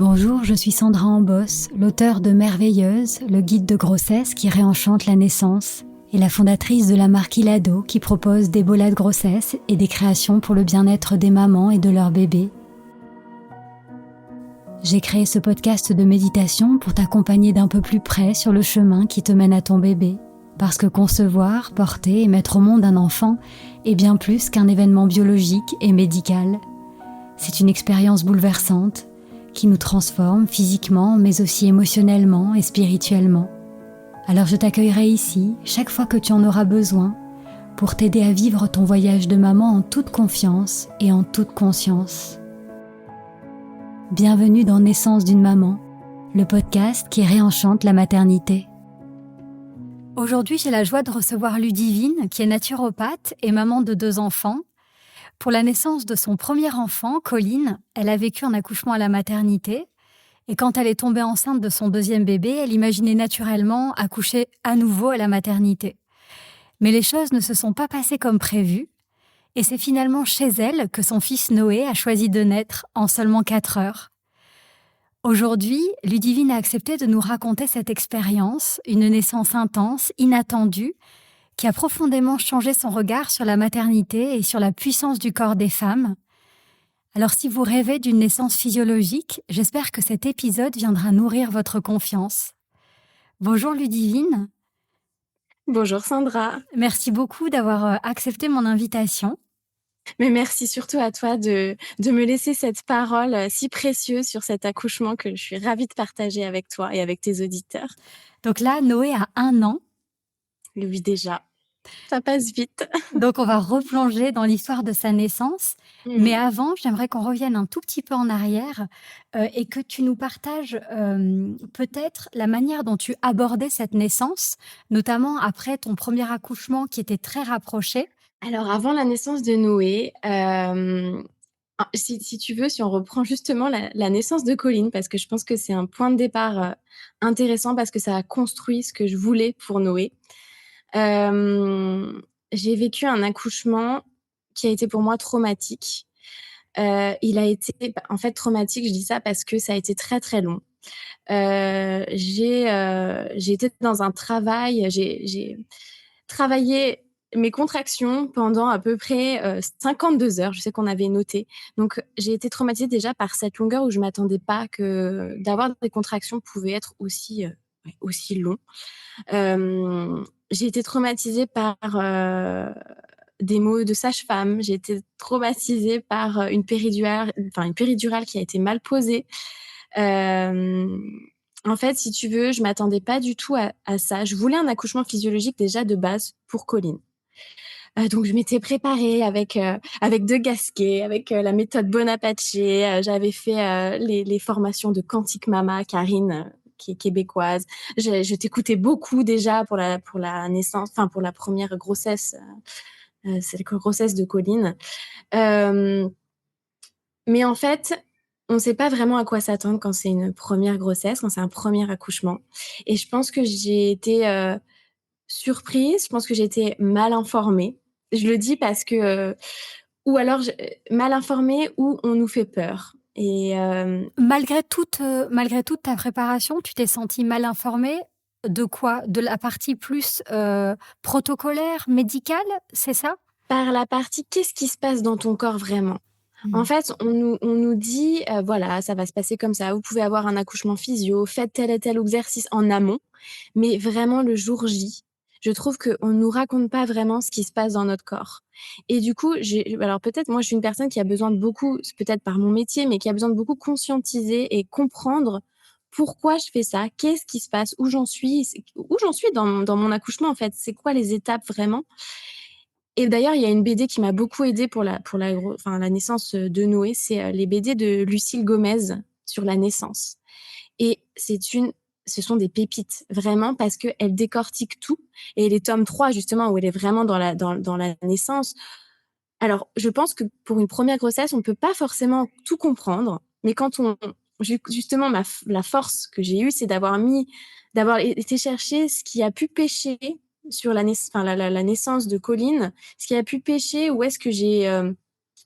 Bonjour, je suis Sandra Ambos, l'auteure de Merveilleuse, le guide de grossesse qui réenchante la naissance, et la fondatrice de la marque Ilado qui propose des bolas de grossesse et des créations pour le bien-être des mamans et de leurs bébés. J'ai créé ce podcast de méditation pour t'accompagner d'un peu plus près sur le chemin qui te mène à ton bébé. Parce que concevoir, porter et mettre au monde un enfant est bien plus qu'un événement biologique et médical. C'est une expérience bouleversante qui nous transforme physiquement mais aussi émotionnellement et spirituellement. Alors je t'accueillerai ici chaque fois que tu en auras besoin pour t'aider à vivre ton voyage de maman en toute confiance et en toute conscience. Bienvenue dans Naissance d'une maman, le podcast qui réenchante la maternité. Aujourd'hui, j'ai la joie de recevoir Ludivine, qui est naturopathe et maman de 2 enfants. Pour la naissance de son premier enfant, Colline, elle a vécu un accouchement à la maternité. Et quand elle est tombée enceinte de son 2e bébé, elle imaginait naturellement accoucher à nouveau à la maternité. Mais les choses ne se sont pas passées comme prévu. Et c'est finalement chez elle que son fils Noé a choisi de naître en seulement 4 heures. Aujourd'hui, Ludivine a accepté de nous raconter cette expérience, une naissance intense, inattendue, qui a profondément changé son regard sur la maternité et sur la puissance du corps des femmes. Alors si vous rêvez d'une naissance physiologique, j'espère que cet épisode viendra nourrir votre confiance. Bonjour Ludivine. Bonjour Sandra. Merci beaucoup d'avoir accepté mon invitation. Mais merci surtout à toi de me laisser cette parole si précieuse sur cet accouchement que je suis ravie de partager avec toi et avec tes auditeurs. Donc là, Noé a 1 an. Oui, déjà. Ça passe vite. Donc on va replonger dans l'histoire de sa naissance. Mais avant, j'aimerais qu'on revienne un tout petit peu en arrière et que tu nous partages peut-être la manière dont tu abordais cette naissance, notamment après ton premier accouchement qui était très rapproché. Alors avant la naissance de Noé, si tu veux, si on reprend justement la naissance de Colline, parce que je pense que c'est un point de départ intéressant parce que ça a construit ce que je voulais pour Noé. J'ai vécu un accouchement qui a été pour moi traumatique. Il a été en fait traumatique, je dis ça parce que ça a été très, très long. J'ai été dans un travail, j'ai travaillé mes contractions pendant à peu près 52 heures. Je sais qu'on avait noté. Donc j'ai été traumatisée déjà par cette longueur où je m'attendais pas que d'avoir des contractions pouvait être aussi long. J'ai été traumatisée par des mots de sage-femme. J'ai été traumatisée par une péridurale qui a été mal posée. En fait, si tu veux, je m'attendais pas du tout à ça. Je voulais un accouchement physiologique déjà de base pour Colline. Donc je m'étais préparée avec 2 gasquets, avec la méthode Bonaparte. J'avais fait les formations de Quantique Mama, Karine, qui est québécoise. Je t'écoutais beaucoup déjà pour la naissance, enfin pour la première grossesse, c'est la grossesse de Colline. Mais en fait, on ne sait pas vraiment à quoi s'attendre quand c'est une première grossesse, quand c'est un premier accouchement. Et je pense que j'ai été surprise, je pense que j'ai été mal informée. Je le dis parce que, ou alors mal informée ou on nous fait peur. Et Malgré toute ta préparation, tu t'es sentie mal informée de quoi? De la partie plus protocolaire, médicale, c'est ça? par la partie qu'est-ce qui se passe dans ton corps vraiment? En fait, on nous dit, voilà, ça va se passer comme ça. Vous pouvez avoir un accouchement physio, faites tel et tel exercice en amont, mais vraiment le jour J, je trouve qu'on nous raconte pas vraiment ce qui se passe dans notre corps. Et du coup, alors peut-être moi je suis une personne qui a besoin de beaucoup, c'est peut-être par mon métier, mais qui a besoin de beaucoup conscientiser et comprendre pourquoi je fais ça, qu'est-ce qui se passe, où j'en suis dans mon accouchement en fait, c'est quoi les étapes vraiment. Et d'ailleurs, il y a une BD qui m'a beaucoup aidée pour la naissance de Noé, c'est les BD de Lucille Gomez sur la naissance. Et ce sont des pépites, vraiment, parce qu'elle décortique tout. Et les tomes 3, justement, où elle est vraiment dans la naissance. Alors, je pense que pour une première grossesse, on ne peut pas forcément tout comprendre. Mais justement, la force que j'ai eue, c'est d'avoir été chercher ce qui a pu pêcher sur la naissance de Colline, ce qui a pu pêcher, où est-ce que j'ai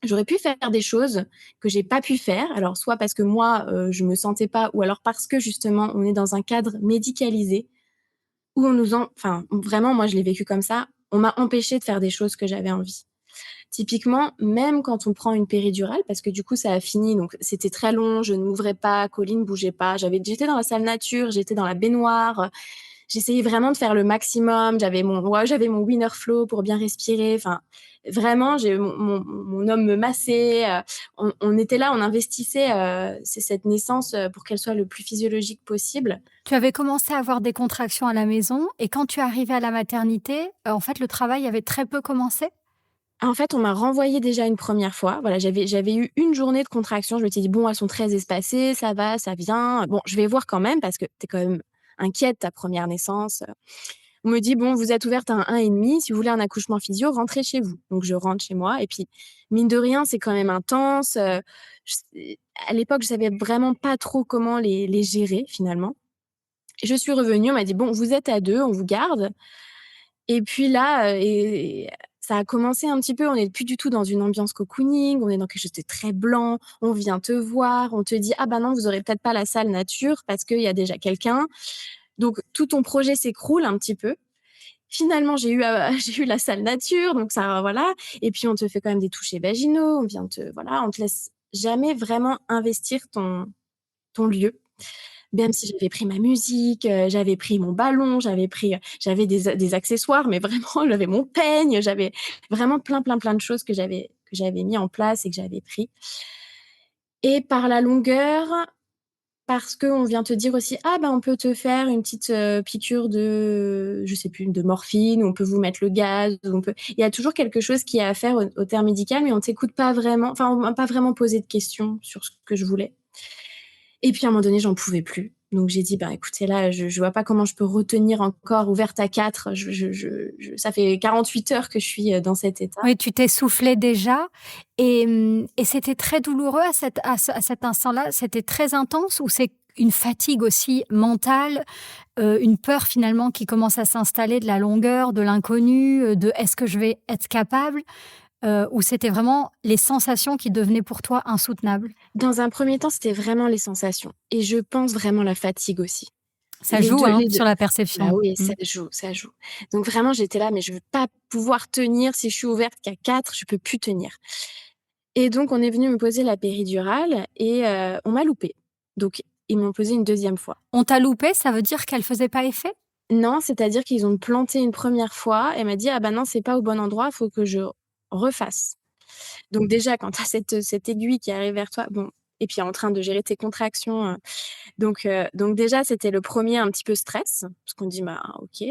J'aurais pu faire des choses que j'ai pas pu faire. Alors, soit parce que moi, je me sentais pas, ou alors parce que justement, on est dans un cadre médicalisé où on nous enfin, vraiment, moi, je l'ai vécu comme ça. On m'a empêché de faire des choses que j'avais envie. Typiquement, même quand on prend une péridurale, parce que du coup, ça a fini, donc c'était très long, je ne m'ouvrais pas, Colline bougeait pas. J'étais dans la salle nature, j'étais dans la baignoire. J'essayais vraiment de faire le maximum. J'avais mon winner flow pour bien respirer. Enfin, vraiment, mon homme me massait. On était là, on investissait cette naissance pour qu'elle soit le plus physiologique possible. Tu avais commencé à avoir des contractions à la maison et quand tu arrivais à la maternité, en fait, le travail avait très peu commencé? En fait, on m'a renvoyée déjà une première fois. Voilà, j'avais eu une journée de contraction. Je m'étais dit: «Bon, elles sont très espacées, ça va, ça vient. Bon, je vais voir quand même», parce que tu es quand même inquiète, ta première naissance. On me dit: «Bon, vous êtes ouverte à un 1,5. Si vous voulez un accouchement physio, rentrez chez vous». Donc je rentre chez moi et puis, mine de rien, c'est quand même intense. Je À l'époque, je savais vraiment pas trop comment les gérer finalement. Je suis revenue, on m'a dit: «Bon, vous êtes à 2, on vous garde». Et puis là, ça a commencé un petit peu, on n'est plus du tout dans une ambiance cocooning, on est dans quelque chose de très blanc. On vient te voir, on te dit: «Ah bah non, vous aurez peut-être pas la salle nature parce qu'il y a déjà quelqu'un». Donc tout ton projet s'écroule un petit peu. Finalement, j'ai eu la salle nature, donc ça, voilà. Et puis on te fait quand même des touchés vaginaux, on te laisse jamais vraiment investir ton lieu. Même si j'avais pris ma musique, j'avais pris mon ballon, j'avais des accessoires, mais vraiment, j'avais mon peigne, j'avais vraiment plein, plein, plein de choses que j'avais mis en place et que j'avais pris. Et par la longueur, parce qu'on vient te dire aussi: «Ah bah, on peut te faire une petite, piqûre de je sais plus, de morphine, ou on peut vous mettre le gaz, ou on peut», il y a toujours quelque chose qui est à faire au terme médical, mais on t'écoute pas vraiment, enfin, on m'a pas vraiment posé de questions sur ce que je voulais. Et puis à un moment donné, j'en pouvais plus. Donc j'ai dit: «Ben, écoutez, là, je vois pas comment je peux retenir encore ouverte à 4. Ça fait 48 heures que je suis, dans cet état». Oui, tu t'essoufflais déjà et c'était très douloureux à cet instant-là? C'était très intense ou c'est une fatigue aussi mentale, une peur finalement qui commence à s'installer de la longueur, de l'inconnu, de: «Est-ce que je vais être capable?» Ou c'était vraiment les sensations qui devenaient pour toi insoutenables? Dans un premier temps, c'était vraiment les sensations, et je pense vraiment la fatigue aussi. Ça joue, hein, Les 2. sur la Bah perception. oui, Mmh. ça joue, ça joue. Donc vraiment, j'étais là: «Mais je veux pas pouvoir tenir, si je suis ouverte qu'à 4, je peux plus tenir». Et donc on est venu me poser la péridurale et on m'a loupée. Donc ils m'ont posée une deuxième fois. On t'a loupé, ça veut dire qu'elle faisait pas effet? Non, c'est-à-dire qu'ils ont planté une première fois. Elle m'a dit: «Ah bah non, c'est pas au bon endroit, faut que je refasse». Donc déjà, quand tu as cette aiguille qui arrive vers toi, bon, et puis en train de gérer tes contractions, donc déjà, c'était le premier un petit peu stress, parce qu'on dit: «Bah, OK».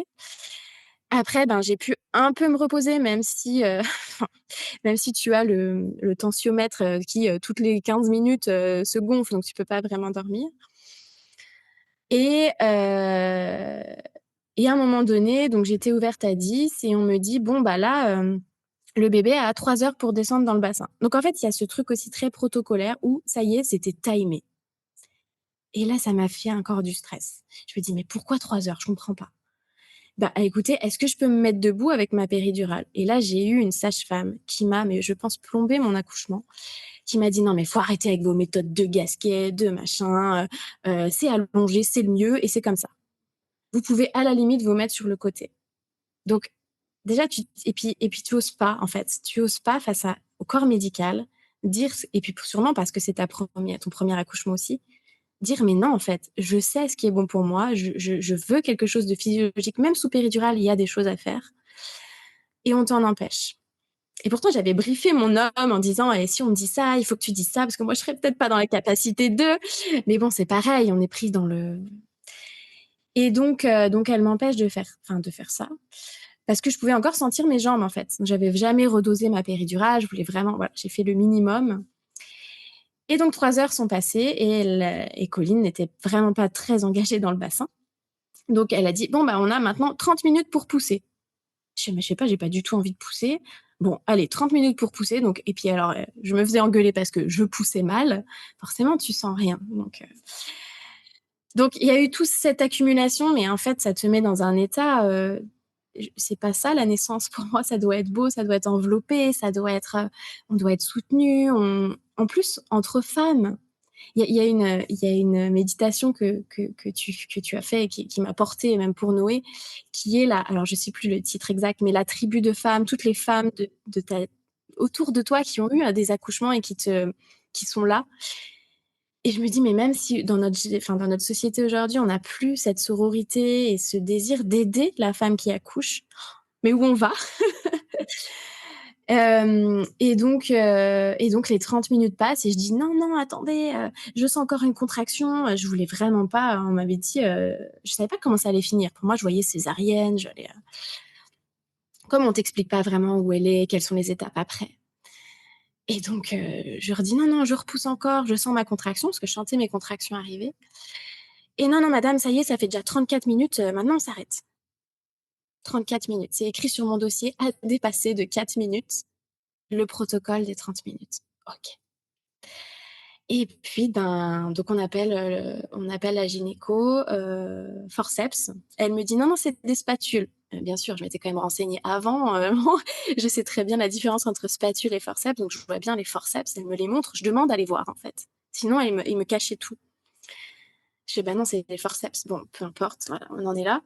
Après, ben, j'ai pu un peu me reposer, même si, enfin, même si tu as le tensiomètre, qui, toutes les 15 minutes, se gonfle, donc tu peux pas vraiment dormir. Et et à un moment donné, donc j'étais ouverte à 10 et on me dit: «Bon, bah, là, le bébé a 3 heures pour descendre dans le bassin». Donc en fait, il y a ce truc aussi très protocolaire où ça y est, c'était timé. Et là, ça m'a fait encore du stress. Je me dis: «Mais pourquoi 3 heures? Je comprends pas». Bah, écoutez, est-ce que je peux me mettre debout avec ma péridurale? Et là, j'ai eu une sage-femme qui m'a, mais je pense, plombé mon accouchement, qui m'a dit: «Non, mais faut arrêter avec vos méthodes de gasquet, de machin, c'est allongé, c'est le mieux et c'est comme ça. Vous pouvez à la limite vous mettre sur le côté». Donc déjà et puis tu oses pas, en fait, tu oses pas face au corps médical dire, et puis sûrement parce que c'est ton premier accouchement aussi, dire: «Mais non, en fait, je sais ce qui est bon pour moi, je veux quelque chose de physiologique». Même sous péridurale, il y a des choses à faire et on t'en empêche. Et pourtant, j'avais briefé mon homme en disant: «Et si on me dit ça, il faut que tu dises ça parce que moi, je serais peut-être pas dans la capacité de». Mais bon, c'est pareil, on est pris dans le. Et donc elle m'empêche de faire ça, parce que je pouvais encore sentir mes jambes, en fait. Donc j'avais jamais redosé ma péridurale, je voulais vraiment, voilà, j'ai fait le minimum. Et donc 3 heures sont passées et Colline n'était vraiment pas très engagée dans le bassin. Donc elle a dit: «Bon, bah, on a maintenant 30 minutes pour pousser». Je fais: «Mais je sais pas, j'ai pas du tout envie de pousser». Bon, allez, 30 minutes pour pousser, donc. Et puis alors, je me faisais engueuler parce que je poussais mal. Forcément, tu sens rien, donc il y a eu toute cette accumulation, mais en fait, ça te met dans un état, c'est pas ça la naissance pour moi, ça doit être beau, ça doit être enveloppé, ça doit être, on doit être soutenu, en plus entre femmes. Il y a une méditation que tu as fait et qui m'a portée même pour Noé, qui est là, alors je sais plus le titre exact, mais la tribu de femmes, toutes les femmes autour de toi qui ont eu des accouchements et qui sont là. Et je me dis, mais même si dans notre société aujourd'hui, on n'a plus cette sororité et ce désir d'aider la femme qui accouche, mais où on va? Et donc les 30 minutes passent et je dis: «Non, non, attendez, je sens encore une contraction», je voulais vraiment pas, on m'avait dit, je savais pas comment ça allait finir. Pour moi, je voyais césarienne, comme on t'explique pas vraiment où elle est, quelles sont les étapes après. Et donc je leur dis: «Non, non, je repousse encore, je sens ma contraction», parce que je sentais mes contractions arriver. «Et non, non madame, ça y est, ça fait déjà 34 minutes, maintenant on s'arrête». 34 minutes, c'est écrit sur mon dossier, à dépasser de 4 minutes, le protocole des 30 minutes. OK. Et puis, ben, donc on appelle la gynéco, forceps. Elle me dit: «Non, non, c'est des spatules». Bien sûr, je m'étais quand même renseignée avant, je sais très bien la différence entre spatule et forceps, donc je vois bien les forceps, elle me les montre, je demande à les voir, en fait. Sinon, il me cachait tout. Je fais: «Bah non, c'est des forceps». Bon, peu importe, voilà, on en est là.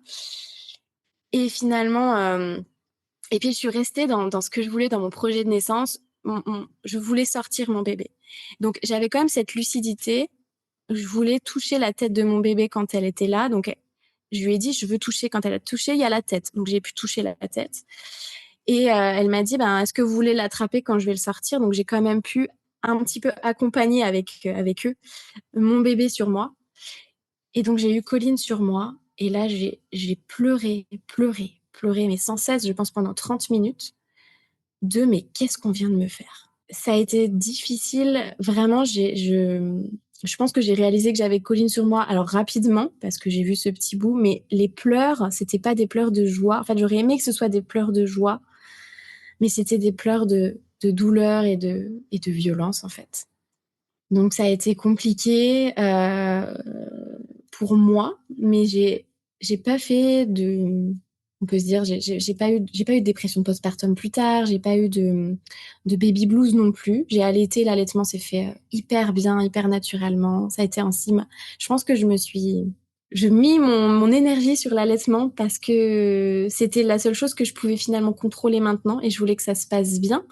Et finalement, et puis je suis restée dans ce que je voulais, dans mon projet de naissance. Je voulais sortir mon bébé. Donc j'avais quand même cette lucidité. Je voulais toucher la tête de mon bébé quand elle était là. Donc je lui ai dit: «Je veux toucher». Quand elle a touché, il y a la tête. Donc j'ai pu toucher la tête. Et elle m'a dit: «Ben, est-ce que vous voulez l'attraper quand je vais le sortir?» Donc j'ai quand même pu un petit peu accompagner avec eux, mon bébé sur moi. Et donc j'ai eu Colline sur moi et là j'ai pleuré, pleuré, pleuré, mais sans cesse, je pense pendant 30 minutes, «Mais qu'est-ce qu'on vient de me faire?» Ça a été difficile, vraiment, je pense que j'ai réalisé que j'avais Colline sur moi, alors rapidement, parce que j'ai vu ce petit bout, mais les pleurs, c'était pas des pleurs de joie. En fait, j'aurais aimé que ce soit des pleurs de joie, mais c'était des pleurs de douleur et de violence, en fait. Donc ça a été compliqué, pour moi, mais j'ai pas fait de, on peut se dire, j'ai pas eu de dépression postpartum plus tard, j'ai pas eu de baby blues non plus. J'ai allaité, l'allaitement s'est fait, hyper bien, hyper naturellement. Ça a été un cime. Je pense que je mis mon énergie sur l'allaitement parce que c'était la seule chose que je pouvais finalement contrôler maintenant et je voulais que ça se passe bien.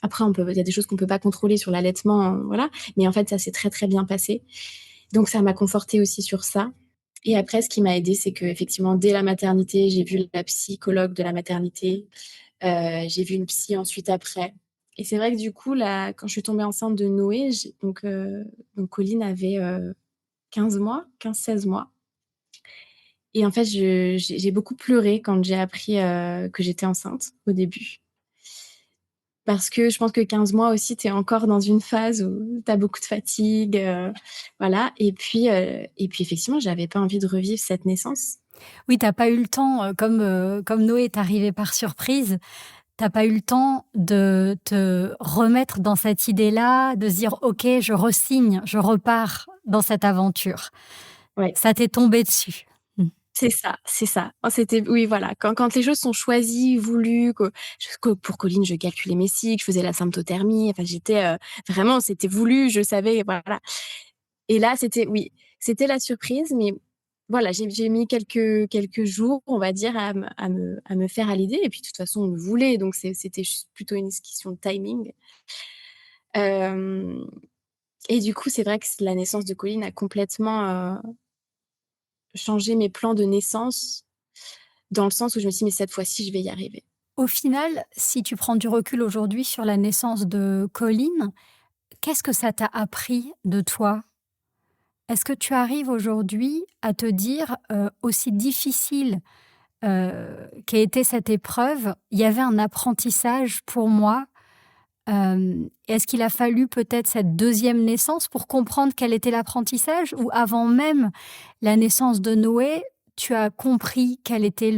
Après, il y a des choses qu'on peut pas contrôler sur l'allaitement, voilà. Mais en fait, ça s'est très, très bien passé. Donc ça m'a confortée aussi sur ça. Et après, ce qui m'a aidée, c'est qu'effectivement, dès la maternité, j'ai vu la psychologue de la maternité. J'ai vu une psy ensuite après. Et c'est vrai que du coup, là, quand je suis tombée enceinte de Noé, donc Colline avait 15 mois, 15-16 mois. Et en fait, j'ai beaucoup pleuré quand j'ai appris que j'étais enceinte au début. Parce que je pense que 15 mois aussi, tu es encore dans une phase où tu as beaucoup de fatigue, voilà. Et puis effectivement, j'avais pas envie de revivre cette naissance. Oui, tu pas eu le temps, comme Noé est arrivé par surprise, t'as pas eu le temps de te remettre dans cette idée-là, de se dire: «OK, je re-signe, je repars dans cette aventure». Ouais, Ça t'est tombé dessus. Mmh. c'est ça, c'est ça. C'était, oui, voilà, quand les choses sont choisies, voulues, que pour Colline, je calculais mes cycles, je faisais la symptothermie, enfin j'étais, vraiment, c'était voulu, je savais, voilà. Et là, c'était la surprise, mais voilà, j'ai mis quelques jours, on va dire, à me faire à l'idée. Et puis de toute façon, on le voulait, donc c'était juste plutôt une question de timing. Hem Et du coup, c'est vrai que la naissance de Colline a complètement, changé mes plans de naissance, dans le sens où je me suis dit: «Mais cette fois-ci, je vais y arriver». Au final, si tu prends du recul aujourd'hui sur la naissance de Colline, qu'est-ce que ça t'a appris de toi? Est-ce que tu arrives aujourd'hui à te dire, aussi difficile, qu'a été cette épreuve, il y avait un apprentissage pour moi. Est-ce qu'il a fallu peut-être cette deuxième naissance pour comprendre quel était l'apprentissage? Ou avant même la naissance de Noé, tu as compris quelle était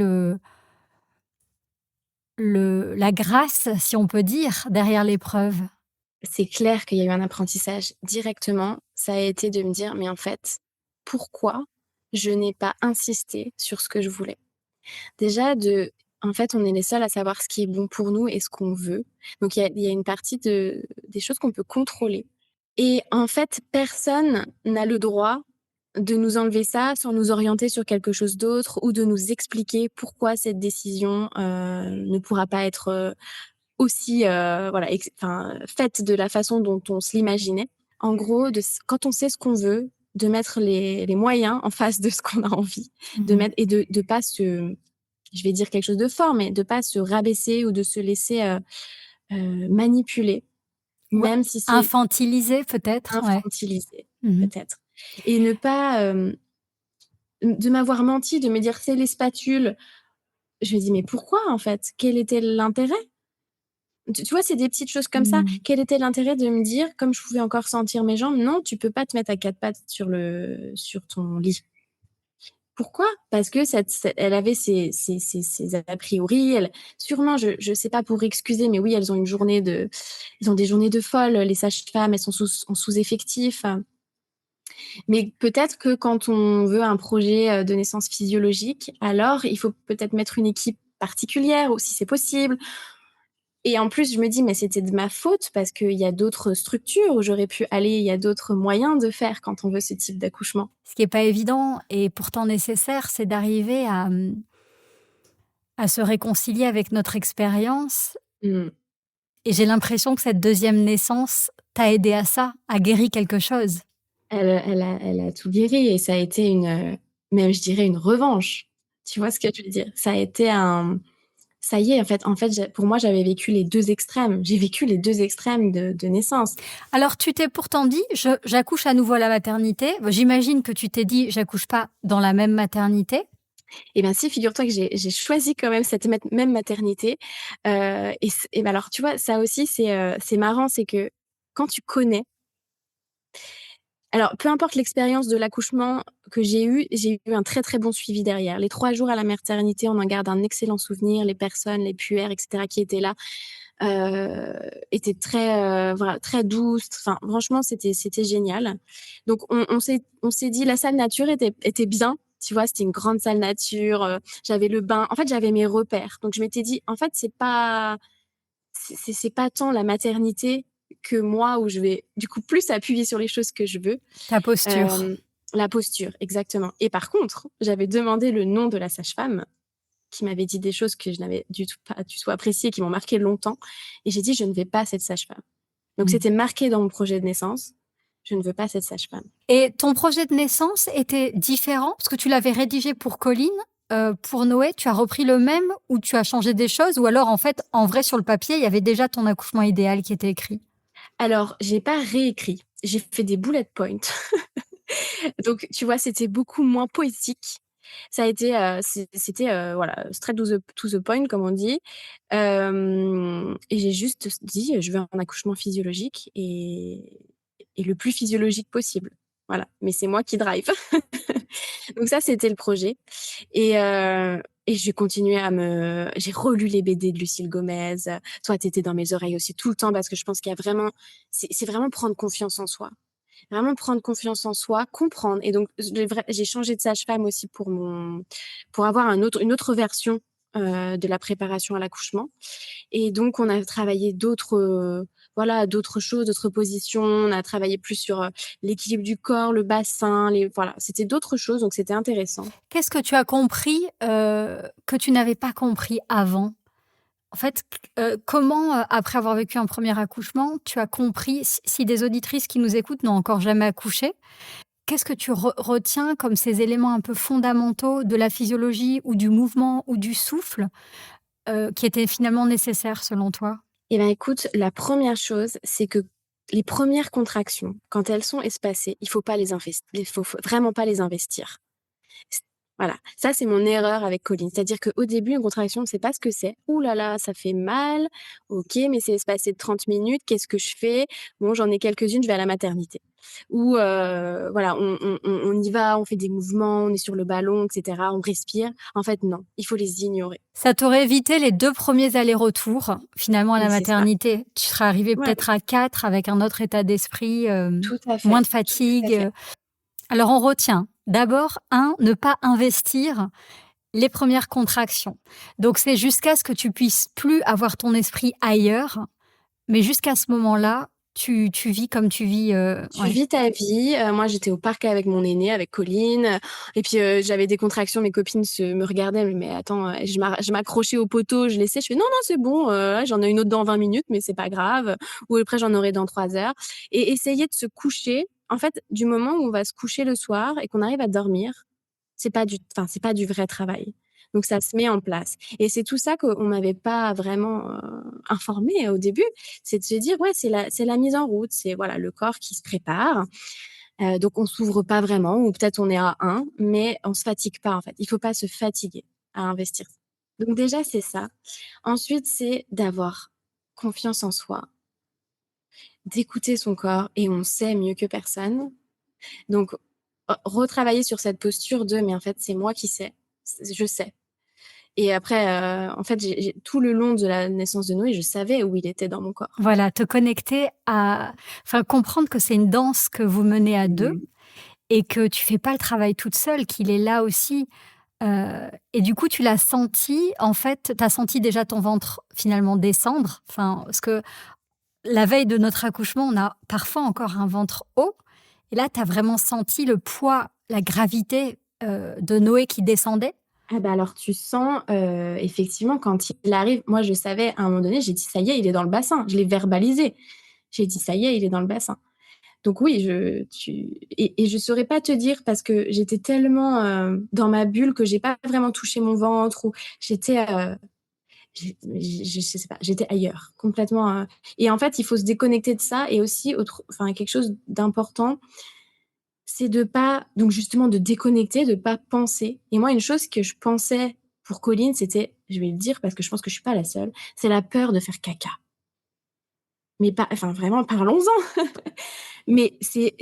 la grâce, si on peut dire, derrière l'épreuve? C'est clair qu'il y a eu un apprentissage directement. Ça a été de me dire: «Mais en fait, pourquoi je n'ai pas insisté sur ce que je voulais?» Déjà En fait, on est les seuls à savoir ce qui est bon pour nous et ce qu'on veut. Donc il y a une partie des choses qu'on peut contrôler et en fait, personne n'a le droit de nous enlever ça sans nous orienter sur quelque chose d'autre ou de nous expliquer pourquoi cette décision, ne pourra pas être, aussi, voilà, faite de la façon dont on se l'imaginait. En gros, quand on sait ce qu'on veut, de mettre les moyens en face de ce qu'on a envie, de Mmh. mettre et de pas se je vais dire quelque chose de fort, mais de pas se rabaisser ou de se laisser, manipuler, Ou même si c'est infantiliser peut-être? Ouais. infantilisé, Mmh. peut-être et ne pas, de m'avoir menti, de me dire: «C'est les spatules». Je me dis: «Mais pourquoi, en fait? Quel était l'intérêt?» Tu vois, c'est des petites choses comme ça. Mmh. Quel était l'intérêt de me dire, comme je pouvais encore sentir mes jambes: «Non, tu peux pas te mettre à 4 pattes sur ton lit». Pourquoi? Parce que elle avait ses a priori, elle sûrement, je sais pas pour excuser, mais oui, elles ont des journées de folle, les sages-femmes, elles sont en sous-effectif, mais peut-être que quand on veut un projet, de naissance physiologique, alors il faut peut-être mettre une équipe particulière ou si c'est possible. Et en plus, je me dis: «Mais c'était de ma faute parce qu'il y a d'autres structures où j'aurais pu aller, il y a d'autres moyens de faire quand on veut ce type d'accouchement». Ce qui est pas évident et pourtant nécessaire, c'est d'arriver à se réconcilier avec notre expérience Mmh. et j'ai l'impression que cette deuxième naissance t'a aidé à ça, à guérir quelque chose. Elle a tout guéri et ça a été même je dirais une revanche. Tu vois ce que je veux dire? Ça a été ça y est, en fait, pour moi, j'avais vécu les 2 extrêmes. J'ai vécu les 2 extrêmes de naissance. Alors tu t'es pourtant dit: «J'accouche à nouveau à la maternité». Bah, j'imagine que tu t'es dit: «J'accouche pas dans la même maternité». Et ben si, figure-toi que j'ai choisi quand même cette même maternité, et bah, alors tu vois, ça aussi c'est marrant, c'est que quand tu connais. Alors, peu importe l'expérience de l'accouchement que j'ai eu un très, très bon suivi derrière. Les 3 jours à la maternité, on en garde un excellent souvenir. Les personnes, les puères et cetera qui étaient là, étaient très, voilà, très douces. Enfin, franchement, c'était génial. Donc on s'est dit la salle nature était bien, tu vois? C'était une grande salle nature, j'avais le bain. En fait, j'avais mes repères. Donc je m'étais dit: «En fait, c'est pas tant la maternité que moi où je vais, du coup, plus appuyer sur les choses que je veux». Ta posture. Hem, la posture, exactement. Et par contre, j'avais demandé le nom de la sage-femme qui m'avait dit des choses que je n'avais pas du tout appréciées, qui m'ont marquée longtemps et j'ai dit: «Je ne vais pas à cette sage-femme». Donc Mmh. c'était marqué dans mon projet de naissance: «Je ne veux pas cette sage-femme». Et ton projet de naissance était différent? Parce que tu l'avais rédigé pour Colline, pour Noé, tu as repris le même ou tu as changé des choses? Ou alors en fait, en vrai sur le papier, il y avait déjà ton accouchement idéal qui était écrit? Alors, j'ai pas réécrit, j'ai fait des bullet points. Donc tu vois, c'était beaucoup moins poétique. Ça a été, c'était, voilà, straight to the point comme on dit. Et j'ai juste dit: «Je veux un accouchement physiologique et le plus physiologique possible». Voilà, mais c'est moi qui drive. Donc ça, c'était le projet et j'ai relu les BD de Lucille Gomez, Toi, tu étais dans mes oreilles aussi tout le temps parce que je pense qu'il y a vraiment c'est vraiment prendre confiance en soi. Vraiment prendre confiance en soi, comprendre et donc j'ai changé de sage-femme aussi pour avoir une autre version, de la préparation à l'accouchement et donc on a travaillé voilà, d'autres choses, d'autres positions. On a travaillé plus sur, l'équilibre du corps, le bassin, voilà, c'était d'autres choses donc c'était intéressant. Qu'est-ce que tu as compris, que tu n'avais pas compris avant? En fait, comment, après avoir vécu un premier accouchement, tu as compris si des auditrices qui nous écoutent n'ont encore jamais accouché, qu'est-ce que tu retiens comme ces éléments un peu fondamentaux de la physiologie ou du mouvement ou du souffle, qui étaient finalement nécessaires selon toi? Eh ben, écoute, la première chose, c'est que les premières contractions, quand elles sont espacées, il faut vraiment pas les investir. C Voilà, ça c'est mon erreur avec Colline. C'est-à-dire qu'au début, une contraction, on ne sait pas ce que c'est. «Ouh là là, ça fait mal. OK, mais c'est espacé de 30 minutes. Qu'est-ce que je fais? Bon, j'en ai quelques-unes, je vais à la maternité». Ou voilà, on y va, on fait des mouvements, on est sur le ballon et cetera, on respire. En fait, non, il faut les ignorer. Ça t'aurait évité les 2 premiers allers-retours, finalement, à la Mais c'est ça. maternité. Tu serais arrivée Ouais, peut-être à 4 avec un autre état d'esprit, tout à moins fait, de tout à fatigue, fait. Alors on retient, d'abord, un, ne pas investir les premières contractions. Donc c'est jusqu'à ce que tu puisses plus avoir ton esprit ailleurs, mais jusqu'à ce moment-là, tu vis comme tu vis, Tu ouais. vis ta vie. Moi, j'étais au parc avec mon aîné, avec Colline, et puis, j'avais des contractions. Mes copines me regardaient: «Mais attends», je m'accrochais au poteau, je laissais, je fais: «Non, non, c'est bon, là, j'en ai une autre dans 20 minutes, mais c'est pas grave, ou après j'en aurai dans 3 heures», et essayer de se coucher. En fait, du moment où on va se coucher le soir et qu'on arrive à dormir, c'est pas du vrai travail. Donc ça se met en place, et c'est tout ça qu'on m'avait pas vraiment, informé au début. C'est de se dire: «Ouais, c'est la mise en route, c'est voilà, le corps qui se prépare». Donc on s'ouvre pas vraiment, ou peut-être on est à 1, mais on se fatigue pas, en fait. Il faut pas se fatiguer à investir. Donc déjà, c'est ça. Ensuite, c'est d'avoir confiance en soi, d'écouter son corps, et on sait mieux que personne. Donc retravailler sur cette posture de: «Mais en fait, c'est moi qui sais, je sais». Et après, en fait, j'ai tout le long de la naissance de Noé, je savais où il était dans mon corps. Voilà, te connecter à enfin comprendre que c'est une danse que vous menez à 2 Mmh. et que tu fais pas le travail toute seule, qu'il est là aussi. Et du coup, tu l'as senti, en fait, tu as senti déjà ton ventre finalement descendre? Enfin, parce que la veille de notre accouchement, on a parfois encore un ventre haut et là, tu as vraiment senti le poids, la gravité, de Noé qui descendait? Ah bah, alors tu sens, effectivement quand il arrive, moi je savais à un moment donné, j'ai dit: «Ça y est, il est dans le bassin». Je l'ai verbalisé. J'ai dit: «Ça y est, il est dans le bassin». Donc oui, je saurais pas te dire, parce que j'étais tellement, dans ma bulle, que j'ai pas vraiment touché mon ventre, ou j'étais, je sais pas, j'étais ailleurs, complètement, et en fait, il faut se déconnecter de ça. Et aussi quelque chose d'important, c'est de pas, donc justement, de déconnecter, de pas penser. Et moi, une chose que je pensais pour Colline, c'était, je vais le dire parce que je pense que je suis pas la seule, c'est la peur de faire caca. Mais pas, enfin vraiment, parlons-en. Mais c'est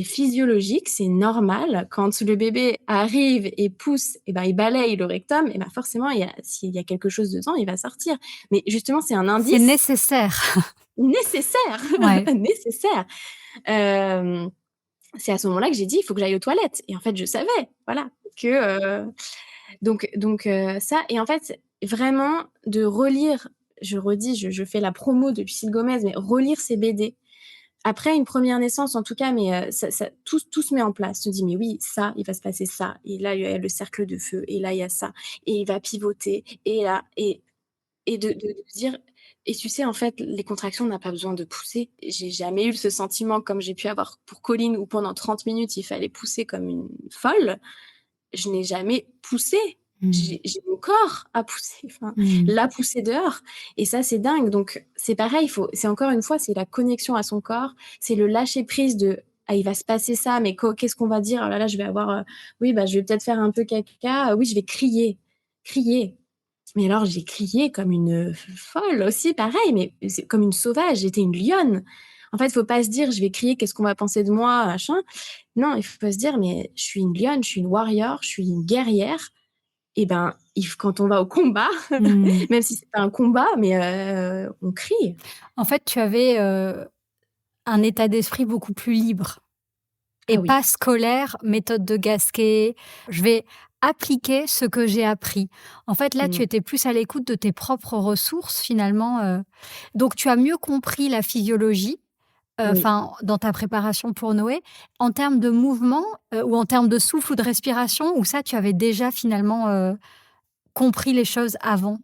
physiologique, c'est normal. Quand le bébé arrive et pousse, et ben, il balaye le rectum, et ben, forcément, s'il y a quelque chose dedans, il va sortir. Mais justement, c'est un C'est indice nécessaire. nécessaire, Ouais. nécessaire. Hem, c'est à ce moment-là que j'ai dit: «Il faut que j'aille aux toilettes», et en fait, je savais, voilà, que, ça. Et en fait, vraiment de relire, je redis, je fais la promo de Lucille Gomez, mais relire ses BD après une première naissance, en tout cas, mais ça tout se met en place. Tu te dis: «Mais oui, ça, il va se passer ça, et là, il y a le cercle de feu, et là, il y a ça, et il va pivoter, et là», et de se dire. Et tu sais, en fait, les contractions, on n'a pas besoin de pousser. J'ai jamais eu ce sentiment comme j'ai pu avoir pour Colline, où pendant 30 minutes, il fallait pousser comme une folle. Je n'ai jamais poussé. Mmh. J'ai mon corps à pousser, enfin, Mmh. l'a poussé dehors, et ça, c'est dingue. Donc c'est pareil, c'est encore une fois, c'est la connexion à son corps, c'est le lâcher prise de: «Ah, il va se passer ça, mais qu'est-ce qu'on va dire? Oh là là, je vais avoir, oui, bah, je vais peut-être faire un peu caca, oui, je vais crier». Crier. Mais alors j'ai crié comme une, folle aussi, pareil, mais c'est comme une sauvage, j'étais une lionne. En fait, il faut pas se dire: «Je vais crier, qu'est-ce qu'on va penser de moi?» machin. Non, il faut se dire: «Mais je suis une lionne, je suis une warrior, je suis une guerrière». Et ben, quand on va au combat, Mmh. même si c'est pas un combat, mais on crie. En fait, tu avais, un état d'esprit beaucoup plus libre. Et Ah oui. pas scolaire, méthode de Gasquet. Je vais appliquer ce que j'ai appris. En fait, là, tu Mmh. étais plus à l'écoute de tes propres ressources finalement, donc tu as mieux compris la physiologie, Oui. enfin, dans ta préparation pour Noé. En termes de mouvement, ou en termes de souffle ou de respiration, ou ça, tu avais déjà finalement, compris les choses avant?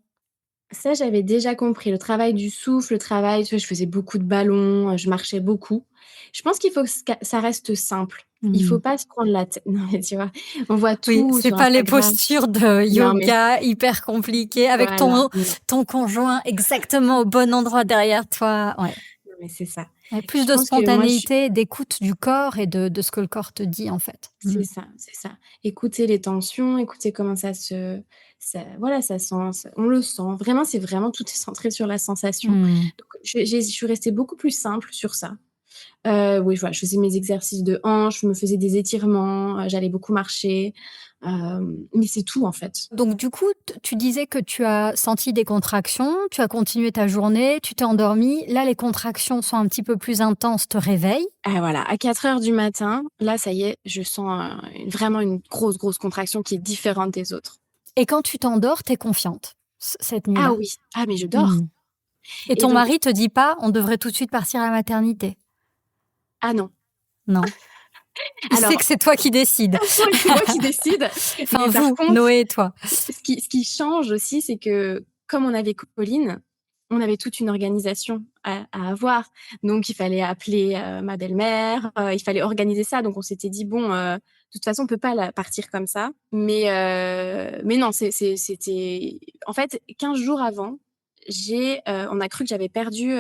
Ça, j'avais déjà compris. Le travail du souffle, le travail, tu vois, je faisais beaucoup de ballons, je marchais beaucoup. Je pense qu'il faut que ça reste simple. Il faut Mmh. pas se prendre la tête. Non, mais tu vois? On voit Oui, tout c'est sur pas les Instagram. postures de Non, mais yoga hyper compliquées avec voilà, ton conjoint exactement au bon endroit derrière toi. Ouais. non, mais c'est ça. Ouais, plus Je de pense que moi, je spontanéité, d'écoute du corps et de ce que le corps te dit, en fait. Mmh. c'est ça, c'est ça. Écouter les tensions, écouter comment voilà, ça sent, on le sent. Vraiment, c'est vraiment, tout est centré sur la sensation. Mmh. Donc je suis restée beaucoup plus simple sur ça. Oui, voilà, je faisais mes exercices de hanches, je me faisais des étirements, j'allais beaucoup marcher, mais c'est tout, en fait. Donc du coup, tu disais que tu as senti des contractions, tu as continué ta journée, tu t'es endormie. Là, les contractions sont un petit peu plus intenses, te réveillent. Ah voilà, à 4 heures du matin, là, ça y est, je sens, vraiment une grosse, grosse contraction qui est différente des autres. Et quand tu t'endors, tu es confiante, cette Ah nuit-là? oui, ah mais je dors. Mmh. Et Et ton donc mari te dit pas: «On devrait tout de suite partir à la maternité»? ah non. Non? Il sait que Alors c'est toi qui décides. ouais, c'est moi qui décide, Enfin mais par vous, contre, Noé et toi. ce qui change aussi, c'est que comme on avait Colline, on avait toute une organisation à avoir. Donc il fallait appeler, ma belle-mère, il fallait organiser ça. Donc on s'était dit: «Bon, de toute façon, on peut pas la partir comme ça». Mais non, c'était en fait 15 jours avant, on a cru que j'avais perdu,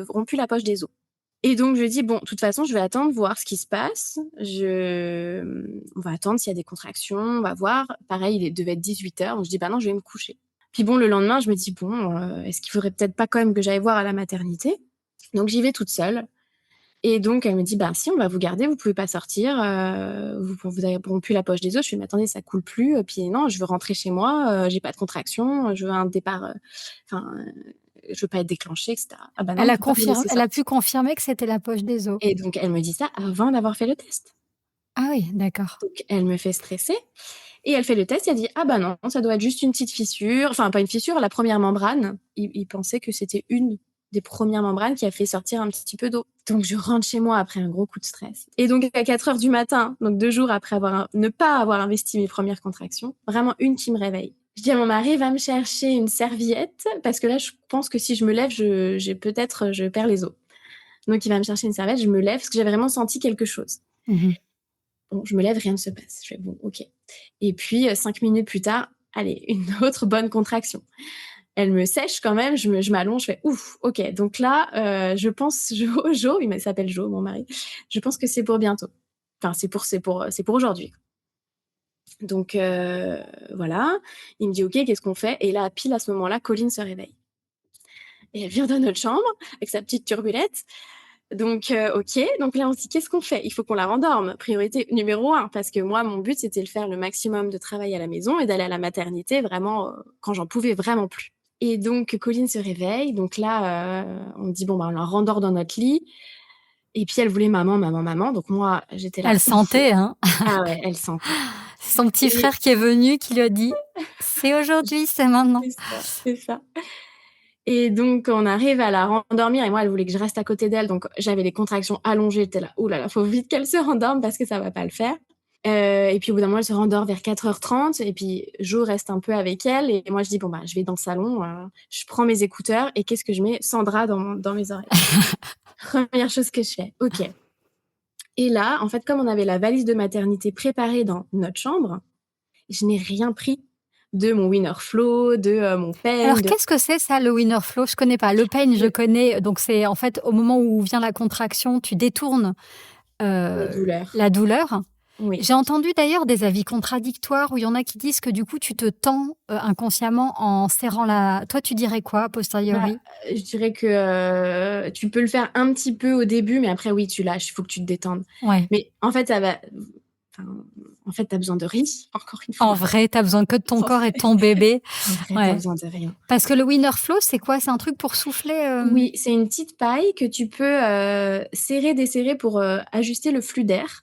rompu la poche des os. Et donc je dis: «Bon, de toute façon, je vais attendre, voir ce qui se passe. On va attendre s'il y a des contractions, on va voir». Pareil, il devait être 18h, donc je dis: «Bah non, je vais me coucher». Puis bon, le lendemain, je me dis: «Bon, est-ce qu'il faudrait peut-être pas quand même que j'aille voir à la maternité?» Donc j'y vais toute seule et donc elle me dit: «Bah si, on va vous garder, vous pouvez pas sortir, vous avez rompu la poche des os». Je fais: «Mais attendez, ça coule plus, puis non, je veux rentrer chez moi, j'ai pas de contractions, je veux un départ, enfin, je veux pas être déclenchée et cetera». «Ah bah non, on peut pas vous laisser Elle a pu sortir». confirmer que c'était la poche des os? Et donc elle me dit ça avant d'avoir fait le test. Ah oui, d'accord. Donc elle me fait stresser et elle fait le test et elle dit: «Ah bah non, ça doit être juste une petite fissure», enfin pas une fissure, la première membrane. Il pensait que c'était une des premières membranes qui a fait sortir un petit peu d'eau. Donc je rentre chez moi après un gros coup de stress et donc à 4:00 du matin, donc 2 jours après ne pas avoir investi mes premières contractions, vraiment une qui me réveille. Je dis à mon mari: «Va me chercher une serviette parce que là, je pense que si je me lève, je perds les os». Donc il va me chercher une serviette, je me lève parce que j'avais vraiment senti quelque chose. Mmh mh. Bon, je me lève, rien ne se passe. Je fais: «Bon, OK». Et puis, 5 minutes plus tard, allez, une autre bonne contraction. Elle me sèche quand même, je m'allonge, je fais: «Ouf, OK, donc là, je pense Jo», il s'appelle Jo, mon mari, «je pense que c'est pour bientôt. Enfin, c'est pour aujourd'hui». Donc voilà. Il me dit: «OK, qu'est-ce qu'on fait?» Et là, pile à ce moment-là, Colline se réveille et elle vient dans notre chambre avec sa petite turbulette. Donc OK, donc là on se dit: «Qu'est-ce qu'on fait?» Il faut qu'on la rendorme, priorité numéro 1, parce que moi mon but c'était de faire le maximum de travail à la maison et d'aller à la maternité vraiment, quand j'en pouvais vraiment plus. Et donc Colline se réveille, donc là, on dit: «Bon bah on la rendort dans notre lit» et puis elle voulait maman, maman, maman, donc moi j'étais là: Elle «Ouf». sentait, hein? Ah ouais, elle sentait C'est son petit et frère qui est venu, qui lui a dit: «C'est aujourd'hui, c'est maintenant». c'est ça, c'est ça. Et donc on arrive à la rendormir et moi elle voulait que je reste à côté d'elle, donc j'avais les contractions allongées, j'étais là: «Ouh là là, faut vite qu'elle se rendorme parce que ça va pas le faire». Et puis au bout d'un moment, elle se rendort vers 4:30 et puis Jo reste un peu avec elle et moi je dis: «Bon bah, je vais dans le salon, je prends mes écouteurs et qu'est-ce que je mets? Sandra dans mes oreilles». Première chose que je fais, OK. Et là, en fait, comme on avait la valise de maternité préparée dans notre chambre, je n'ai rien pris de mon Winnerflow, de, mon pen, Alors de qu'est-ce que c'est ça, le winner flow? Je connais pas. Le pain, je le connais, donc c'est en fait au moment où vient la contraction, tu détournes, la douleur. la douleur. Oui. J'ai entendu d'ailleurs des avis contradictoires où il y en a qui disent que du coup tu te tends, inconsciemment en serrant la toi tu dirais quoi a Bah, posteriori? je dirais que, tu peux le faire un petit peu au début, mais après oui, tu lâches, il faut que tu te détendes. Ouais. Mais en fait, enfin, en fait, tu as besoin de rien, encore une En fois. vrai, tu as besoin que de ton En corps et de vrai ton bébé. en vrai, tu as Ouais. besoin de rien. Parce que le winner flow, c'est quoi? C'est un truc pour souffler, Oui, c'est une petite paille que tu peux, serrer, desserrer pour, ajuster le flux d'air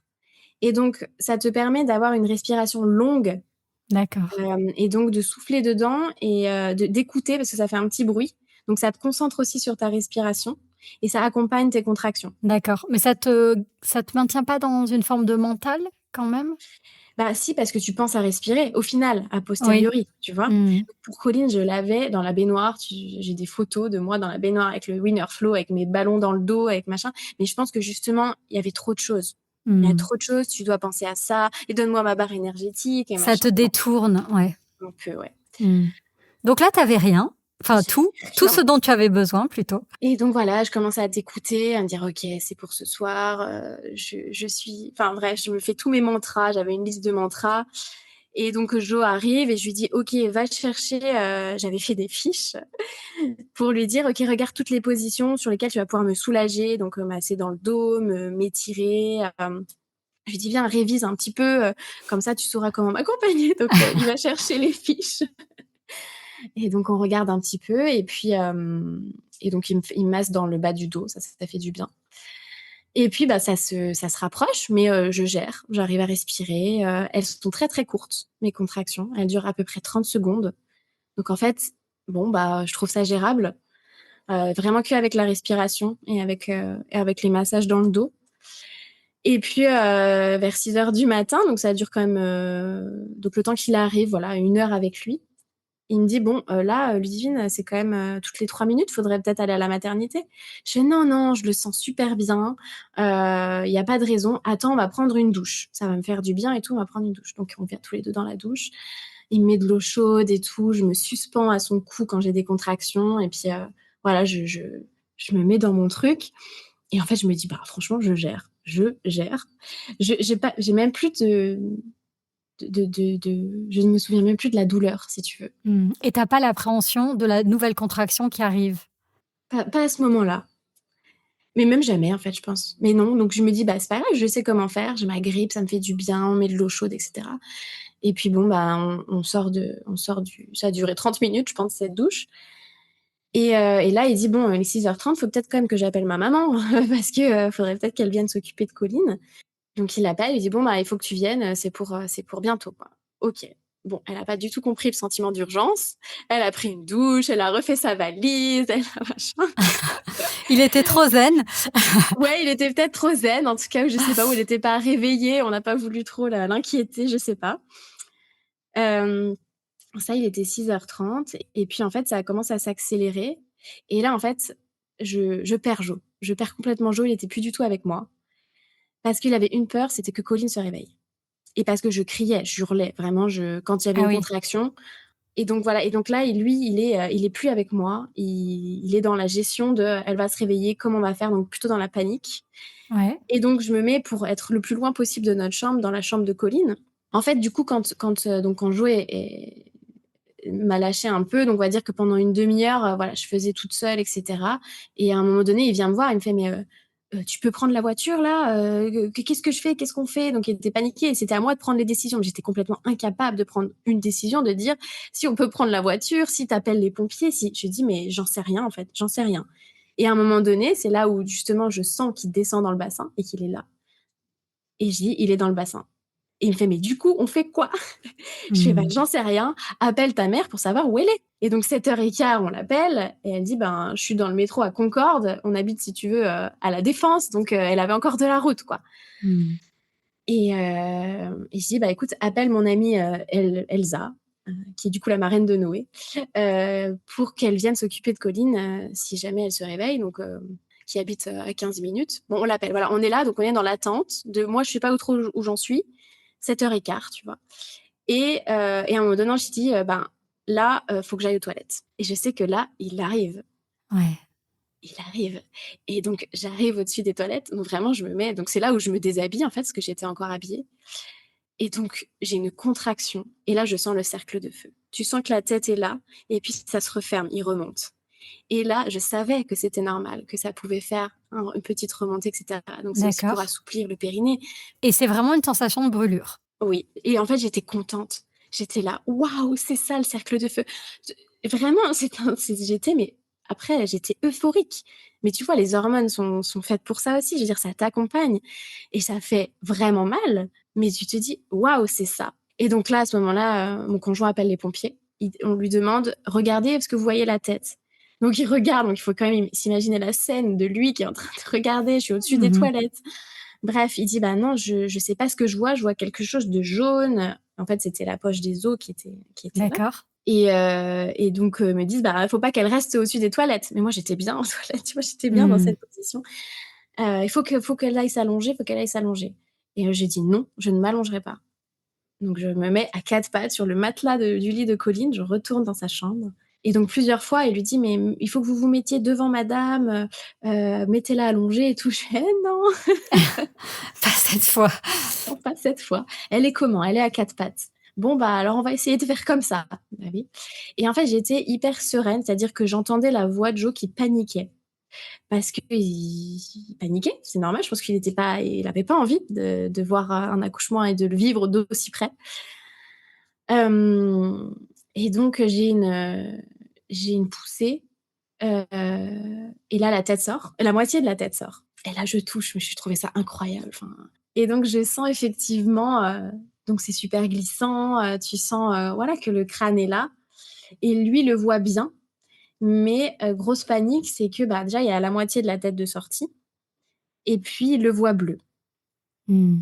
et donc ça te permet d'avoir une respiration longue, D'accord, et donc de souffler dedans et d'écouter parce que ça fait un petit bruit. Donc ça te concentre aussi sur ta respiration et ça accompagne tes contractions. d'accord. Mais ça te maintient pas dans une forme de mental, quand même? Bah si, parce que tu penses à respirer, au final, a Oui. posteriori, tu vois? Mmh. Pour Colline, je l'avais dans la baignoire, j'ai des photos de moi dans la baignoire avec le Winnerflow, avec mes ballons dans le dos, avec machin, mais je pense que justement, il y avait trop de choses. Il y a Mmh. trop de choses, tu dois penser à ça et donne-moi ma barre énergétique et Ça machin. te Non, détourne, ouais. donc ouais, Mmh. Donc là, tu avais rien, enfin j'avais tout rien ce dont tu avais besoin plutôt. et donc voilà, je commence à t'écouter, à me dire: «OK, c'est pour ce soir», je suis enfin bref, je me fais tous mes mantras, j'avais une liste de mantras. Et donc Jo arrive et je lui dis: «OK, va chercher», j'avais fait des fiches pour lui dire: «OK, regarde toutes les positions sur lesquelles tu vas pouvoir me soulager», donc masser dans le dos, m'étirer, je lui dis: «Viens, révise un petit peu, comme ça tu sauras comment m'accompagner», donc il va chercher les fiches et donc on regarde un petit peu et puis, et donc il me masse dans le bas du dos, ça fait du bien Et puis, bah, ça se rapproche, mais je gère. J'arrive à respirer. Elles sont très, très courtes, mes contractions. Elles durent à peu près 30 secondes. Donc en fait, bon, bah, je trouve ça gérable, vraiment qu'avec la respiration et avec les massages dans le dos. Et puis, vers 6 heures du matin, donc ça dure quand même, donc le temps qu'il arrive, voilà, 1 heure avec lui. Il me dit: «Bon, là, Ludivine, c'est quand même, toutes les 3 minutes, faudrait peut-être aller à la maternité». Je fais: «Non, non, je le sens super bien, il y a pas de raison. Attends, on va prendre une douche. Ça va me faire du bien et tout, on va prendre une douche». Donc on vient tous les 2 dans la douche. Il me met de l'eau chaude et tout, je me suspends à son cou quand j'ai des contractions et puis, voilà, je me mets dans mon truc et en fait, je me dis: «Bah, franchement, je gère, je gère». J'ai même plus je ne me souviens même plus de la douleur, si tu veux. Et tu pas l'appréhension de la nouvelle contraction qui arrive? Pas à ce moment-là, mais même jamais, en fait, je pense. Mais non, donc je me dis: «Bah, c'est pas grave, je sais comment faire, j'ai ma grippe, ça me fait du bien, on met de l'eau chaude et cetera». Et puis bon, bah, on sort du ça a duré 30 minutes, je pense, cette douche. Et là, il dit: «Bon, il est 6h30, faut peut-être quand même que j'appelle ma maman parce que, faudrait peut-être qu'elle vienne s'occuper de Colline». Donc il l'appelle, il dit: «Bon, bah, il faut que tu viennes, c'est pour bientôt, quoi». OK. Bon, elle a pas du tout compris le sentiment d'urgence. Elle a pris une douche, elle a refait sa valise, elle a machin. Il était trop zen. Ouais, il était peut-être trop zen, en tout cas, je sais pas, ou il était pas réveillé, on n'a pas voulu trop l'inquiéter, je sais pas. Hem, Ça, il était 6h30 et puis, en fait, ça a commencé à s'accélérer et là, en fait, je perds Jo. Je perds complètement Jo, il était plus du tout avec moi parce qu'il avait une peur, c'était que Colline se réveille et parce que je criais, j'hurlais, vraiment, quand il y avait Ah une oui. contraction. Et donc voilà, et donc là, il est plus avec moi. Il est dans la gestion de: «Elle va se réveiller, comment on va faire?» Donc plutôt dans la panique. Ouais. Et donc je me mets pour être le plus loin possible de notre chambre, dans la chambre de Colline. En fait, du coup, quand Jo m'a lâchée un peu, donc on va dire que pendant une demi-heure, voilà, je faisais toute seule et cetera. Et à un moment donné, il vient me voir, il me fait: «Mais, tu peux prendre la voiture là? Qu'est-ce que je fais? Qu'est-ce qu'on fait?» Donc il était paniqué et c'était à moi de prendre les décisions. Mais j'étais complètement incapable de prendre une décision, de dire: «Si on peut prendre la voiture, si tu appelles les pompiers, si». Je lui dis: «Mais j'en sais rien en fait, j'en sais rien». Et à un moment donné, c'est là où justement je sens qu'il descend dans le bassin et qu'il est là. Et je dis: «Il est dans le bassin». Et il me fait: «Mais du coup, on fait quoi?» Je fais: «Bah, Mmh. j'en sais rien, appelle ta mère pour savoir où elle est». Et donc 7h15, on l'appelle et elle dit: «Ben, je suis dans le métro à Concorde, on habite si tu veux, à La Défense», donc elle avait encore de la route, quoi. Mmh. Et je dis: «Bah, écoute, appelle mon amie, Elsa, qui est du coup la marraine de Noé, pour qu'elle vienne s'occuper de Colline, si jamais elle se réveille», donc qui habite, à 15 minutes. Bon, on l'appelle, voilà, on est là, donc on est dans l'attente de moi, je sais pas où trop où j'en suis, 7h15, tu vois? Et à un moment donné, je dis: «Ben, là, faut que j'aille aux toilettes». Et je sais que là, Ouais. il arrive et donc j'arrive au-dessus des toilettes, donc vraiment je me mets, donc c'est là où je me déshabille, en fait, parce que j'étais encore habillée. Et donc j'ai une contraction et là, je sens le cercle de feu. Tu sens que la tête est là et puis ça se referme, il remonte. Et là, je savais que c'était normal, que ça pouvait faire une petite remontée et cetera. Donc c'est aussi pour D'accord. assouplir le périnée. Et c'est vraiment une sensation de brûlure? Oui, et en fait, j'étais contente. J'étais là: «Waouh, c'est ça le cercle de feu!» Vraiment, j'étais, mais après, j'étais euphorique. Mais tu vois, les hormones sont faites pour ça aussi. Je veux dire, ça t'accompagne et ça fait vraiment mal, mais tu te dis: «Waouh, c'est ça». Et donc là, à ce moment-là, mon conjoint appelle les pompiers. On lui demande: «Regardez, est-ce que vous voyez la tête?» Donc il regarde, donc il faut quand même s'imaginer la scène de lui qui est en train de regarder, je suis au-dessus des Mmh. toilettes. Bref, il dit: «Bah non, je sais pas ce que je vois quelque chose de jaune». En fait, c'était la poche des os qui était là. D'accord. Et donc me disent: «Bah, faut pas qu'elle reste au-dessus des toilettes». Mais moi, j'étais bien aux toilettes, tu vois? J'étais bien dans Mmh. cette position. «Il faut qu'elle aille s'allonger, faut qu'elle aille s'allonger». Et j'ai dit: «Non, je ne m'allongerai pas». Donc je me mets à 4 pattes sur le matelas du lit de Colline, je retourne dans sa chambre et donc plusieurs fois, il lui dit: «Mais il faut que vous vous mettiez devant madame, mettez-la allongée et tout». Je fais: «Eh non, Pas cette fois. non, pas cette fois. Elle est comment? Elle est à 4 pattes. Bon, bah, alors on va essayer de faire comme ça». Bah oui. Et en fait, j'étais hyper sereine, c'est-à-dire que j'entendais la voix de Jo qui paniquait parce qu'il paniquait, c'est normal, je pense il avait pas envie de voir un accouchement et de le vivre d'aussi près. Hem Et donc j'ai une poussée, Et là, la tête sort, la moitié de la tête sort. Et là, je touche, mais je trouvais ça incroyable. Enfin, et donc, je sens effectivement, donc c'est super glissant, tu sens voilà, que le crâne est là. Et lui le voit bien, mais grosse panique, c'est que bah, déjà, il y a la moitié de la tête de sortie. Et puis, il le voit bleu. Mmh.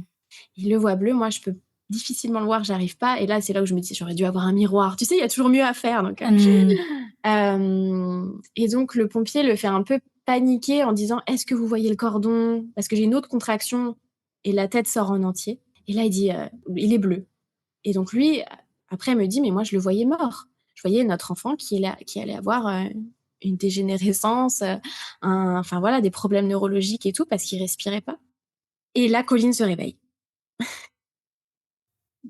Il le voit bleu, moi, je peux difficilement le voir, j'arrive pas. Et là, c'est là où je me dis, j'aurais dû avoir un miroir. Tu sais, il y a toujours mieux à faire. Donc, Mmh. et donc, le pompier le fait un peu paniquer en disant, est-ce que vous voyez le cordon? Parce que j'ai une autre contraction et la tête sort en entier. Et là, il dit, il est bleu. Et donc, lui, après, me dit, mais moi, je le voyais mort. Je voyais notre enfant qui allait avoir une dégénérescence, enfin voilà, des problèmes neurologiques et tout, parce qu'il respirait pas. Et là, Colline se réveille.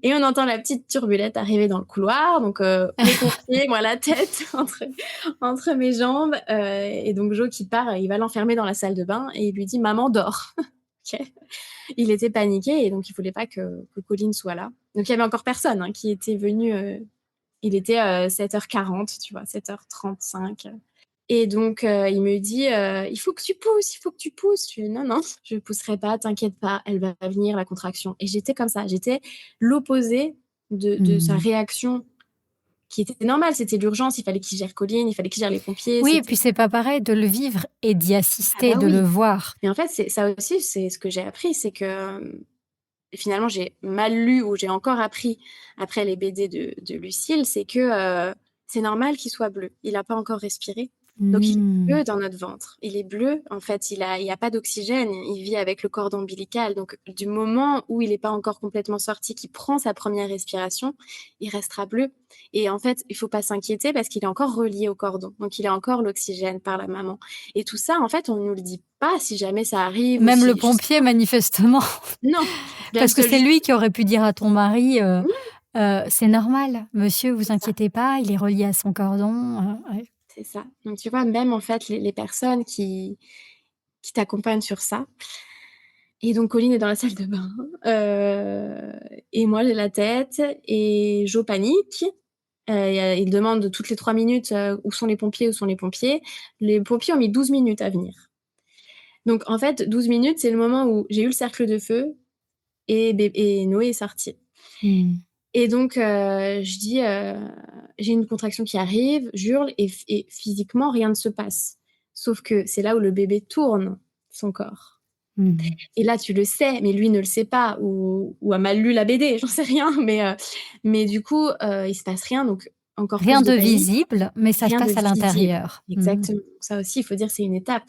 Et on entend la petite turbulette arriver dans le couloir, donc les pompiers, moi la tête entre mes jambes, et donc Jo qui part, il va l'enfermer dans la salle de bain et il lui dit: «Maman dort». OK. Il était paniqué et donc il voulait pas que Colline soit là. Donc il y avait encore personne, hein, qui était venu, il était 7h40, tu vois? 7h35. Et donc il me dit: «Il faut que tu pousses, il faut que tu pousses». Je fais: «Non, non, je pousserai pas, t'inquiète pas, elle va venir la contraction». Et j'étais comme ça, j'étais l'opposé de sa Mmh. réaction qui était normale. C'était l'urgence, il fallait qu'il gère Colline, il fallait qu'il gère les pompiers, Oui et puis c'était c'est pas pareil de le vivre et d'y ah assister, bah de le oui. voir. Mais en fait, c'est ça aussi, c'est ce que j'ai appris, c'est que, finalement j'ai mal lu ou j'ai encore appris après les BD de Lucile, c'est que, c'est normal qu'il soit bleu. Il a pas encore respiré. Donc il est Mmh. bleu dans notre ventre. Il est bleu, en fait, il y a pas d'oxygène, il vit avec le cordon ombilical. Donc du moment où il est pas encore complètement sorti, qu'il prend sa première respiration, il restera bleu. Et en fait, il faut pas s'inquiéter parce qu'il est encore relié au cordon. Donc il a encore l'oxygène par la maman. Et tout ça, en fait, on nous le dit pas si jamais ça arrive ou Même le si je sais pompier pas. manifestement, Non, bien parce que seul c'est juste lui qui aurait pu dire à ton mari, mmh, «C'est normal, monsieur, vous c'est ça. inquiétez pas, il est relié à son cordon», ouais. C'est ça. Donc tu vois, même en fait, les personnes qui t'accompagnent sur ça. Et donc Colline est dans la salle de bain, et moi j'ai la tête et Jo panique. Il demande toutes les 3 minutes, «Où sont les pompiers? Où sont les pompiers?» Les pompiers ont mis 12 minutes à venir. Donc en fait, 12 minutes, c'est le moment où j'ai eu le cercle de feu et Noé est sorti. Mmh. Et donc je dis, «J'ai une contraction qui arrive», j'hurle et physiquement rien ne se passe. Sauf que c'est là où le bébé tourne son corps. Mmh. Et là tu le sais, mais lui ne le sait pas ou a mal lu la BD, j'en sais rien, mais du coup, il se passe rien, donc encore Rien plus de de panique, visible, mais ça se rien de passe à visible. l'intérieur. Mmh. Exactement. Ça aussi, il faut dire, c'est une étape.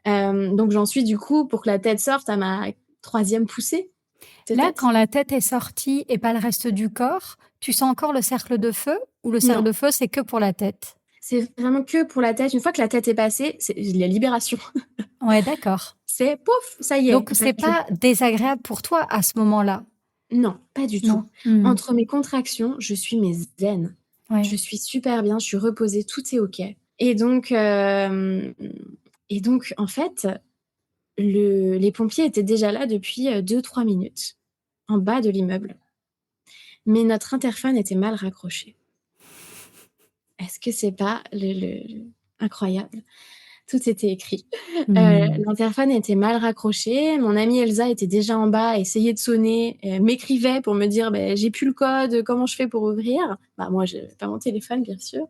Donc j'en suis du coup, pour que la tête sorte, à ma 3e poussée, Là, peut-être? quand la tête est sortie et pas le reste du corps, tu sens encore le cercle de feu ou le cercle Non, de feu, c'est que pour la tête? c'est vraiment que pour la tête. Une fois que la tête est passée, c'est la libération. Ouais, d'accord. C'est pouf, ça y est, Donc en c'est fait, je pas désagréable pour toi à ce moment-là? non, pas du tout. Non? Mmh. Entre mes contractions, je suis mais zen. Ouais. Je suis super bien, je suis reposée, tout est OK. Et donc hem et donc en fait, les pompiers étaient déjà là depuis, 2-3 minutes, en bas de l'immeuble. Mais notre interphone était mal raccroché. Est-ce que c'est pas le incroyable? Tout était écrit. Mmh. L'interphone était mal raccroché. Mon amie Elsa était déjà en bas, essayait de sonner, m'écrivait pour me dire: «Beh, j'ai plus le code, comment je fais pour ouvrir?» Bah, moi, j'avais pas mon téléphone, bien sûr.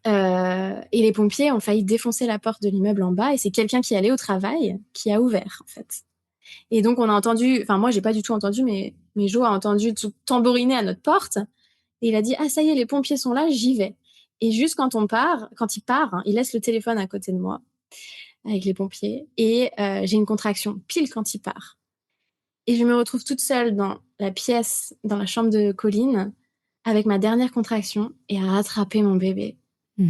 Et les pompiers ont failli défoncer la porte de l'immeuble en bas et c'est quelqu'un qui allait au travail qui a ouvert, en fait. Et donc on a entendu, enfin moi j'ai pas du tout entendu, mais Jo a entendu tout tambouriner à notre porte et il a dit: «Ah ça y est, les pompiers sont là, j'y vais». Et juste quand il part, hein, il laisse le téléphone à côté de moi avec les pompiers et j'ai une contraction pile quand il part. Et je me retrouve toute seule dans la pièce, dans la chambre de Colline, avec ma dernière contraction et à rattraper mon bébé, Mmh.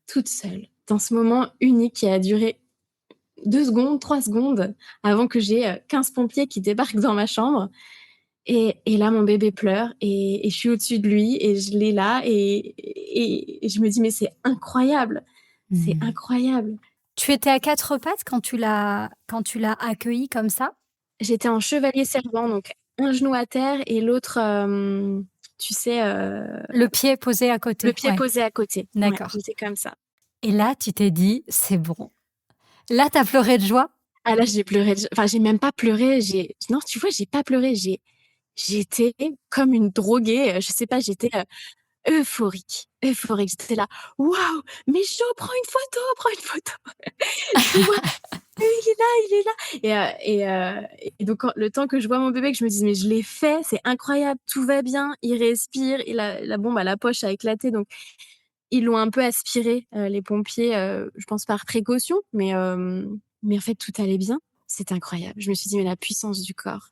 toute seule, dans ce moment unique qui a duré 2 secondes, 3 secondes, avant que j'ai, 15 pompiers qui débarquent dans ma chambre. Et là, mon bébé pleure et je suis au-dessus de lui et je l'ai là et je me dis: «Mais c'est incroyable, c'est Mmh. incroyable». Tu étais à 4 pattes quand tu l'as accueilli comme ça? J'étais en chevalier servant, donc un genou à terre et l'autre, tu sais, Le pied posé à le côté? pied Ouais, posé à côté. Ouais, d'accord. j'étais comme ça. Et là, tu t'es dit: «C'est bon». Là, tu as pleuré de joie? Ah là, j'ai pleuré enfin, j'ai même pas pleuré, non, tu vois, j'ai pas pleuré, j'étais comme une droguée, je sais pas, j'étais, euphorique, euphorique. J'étais là: «Waouh, mais Jo, prends une photo!» Je vois, il est là et donc quand le temps que je vois mon bébé, que je me dise: «Mais je l'ai fait, c'est incroyable, tout va bien, il respire, la poche a éclaté», donc ils l'ont un peu aspiré, les pompiers, je pense par précaution, mais en fait, tout allait bien. C'était incroyable. Je me suis dit: «Mais la puissance du corps,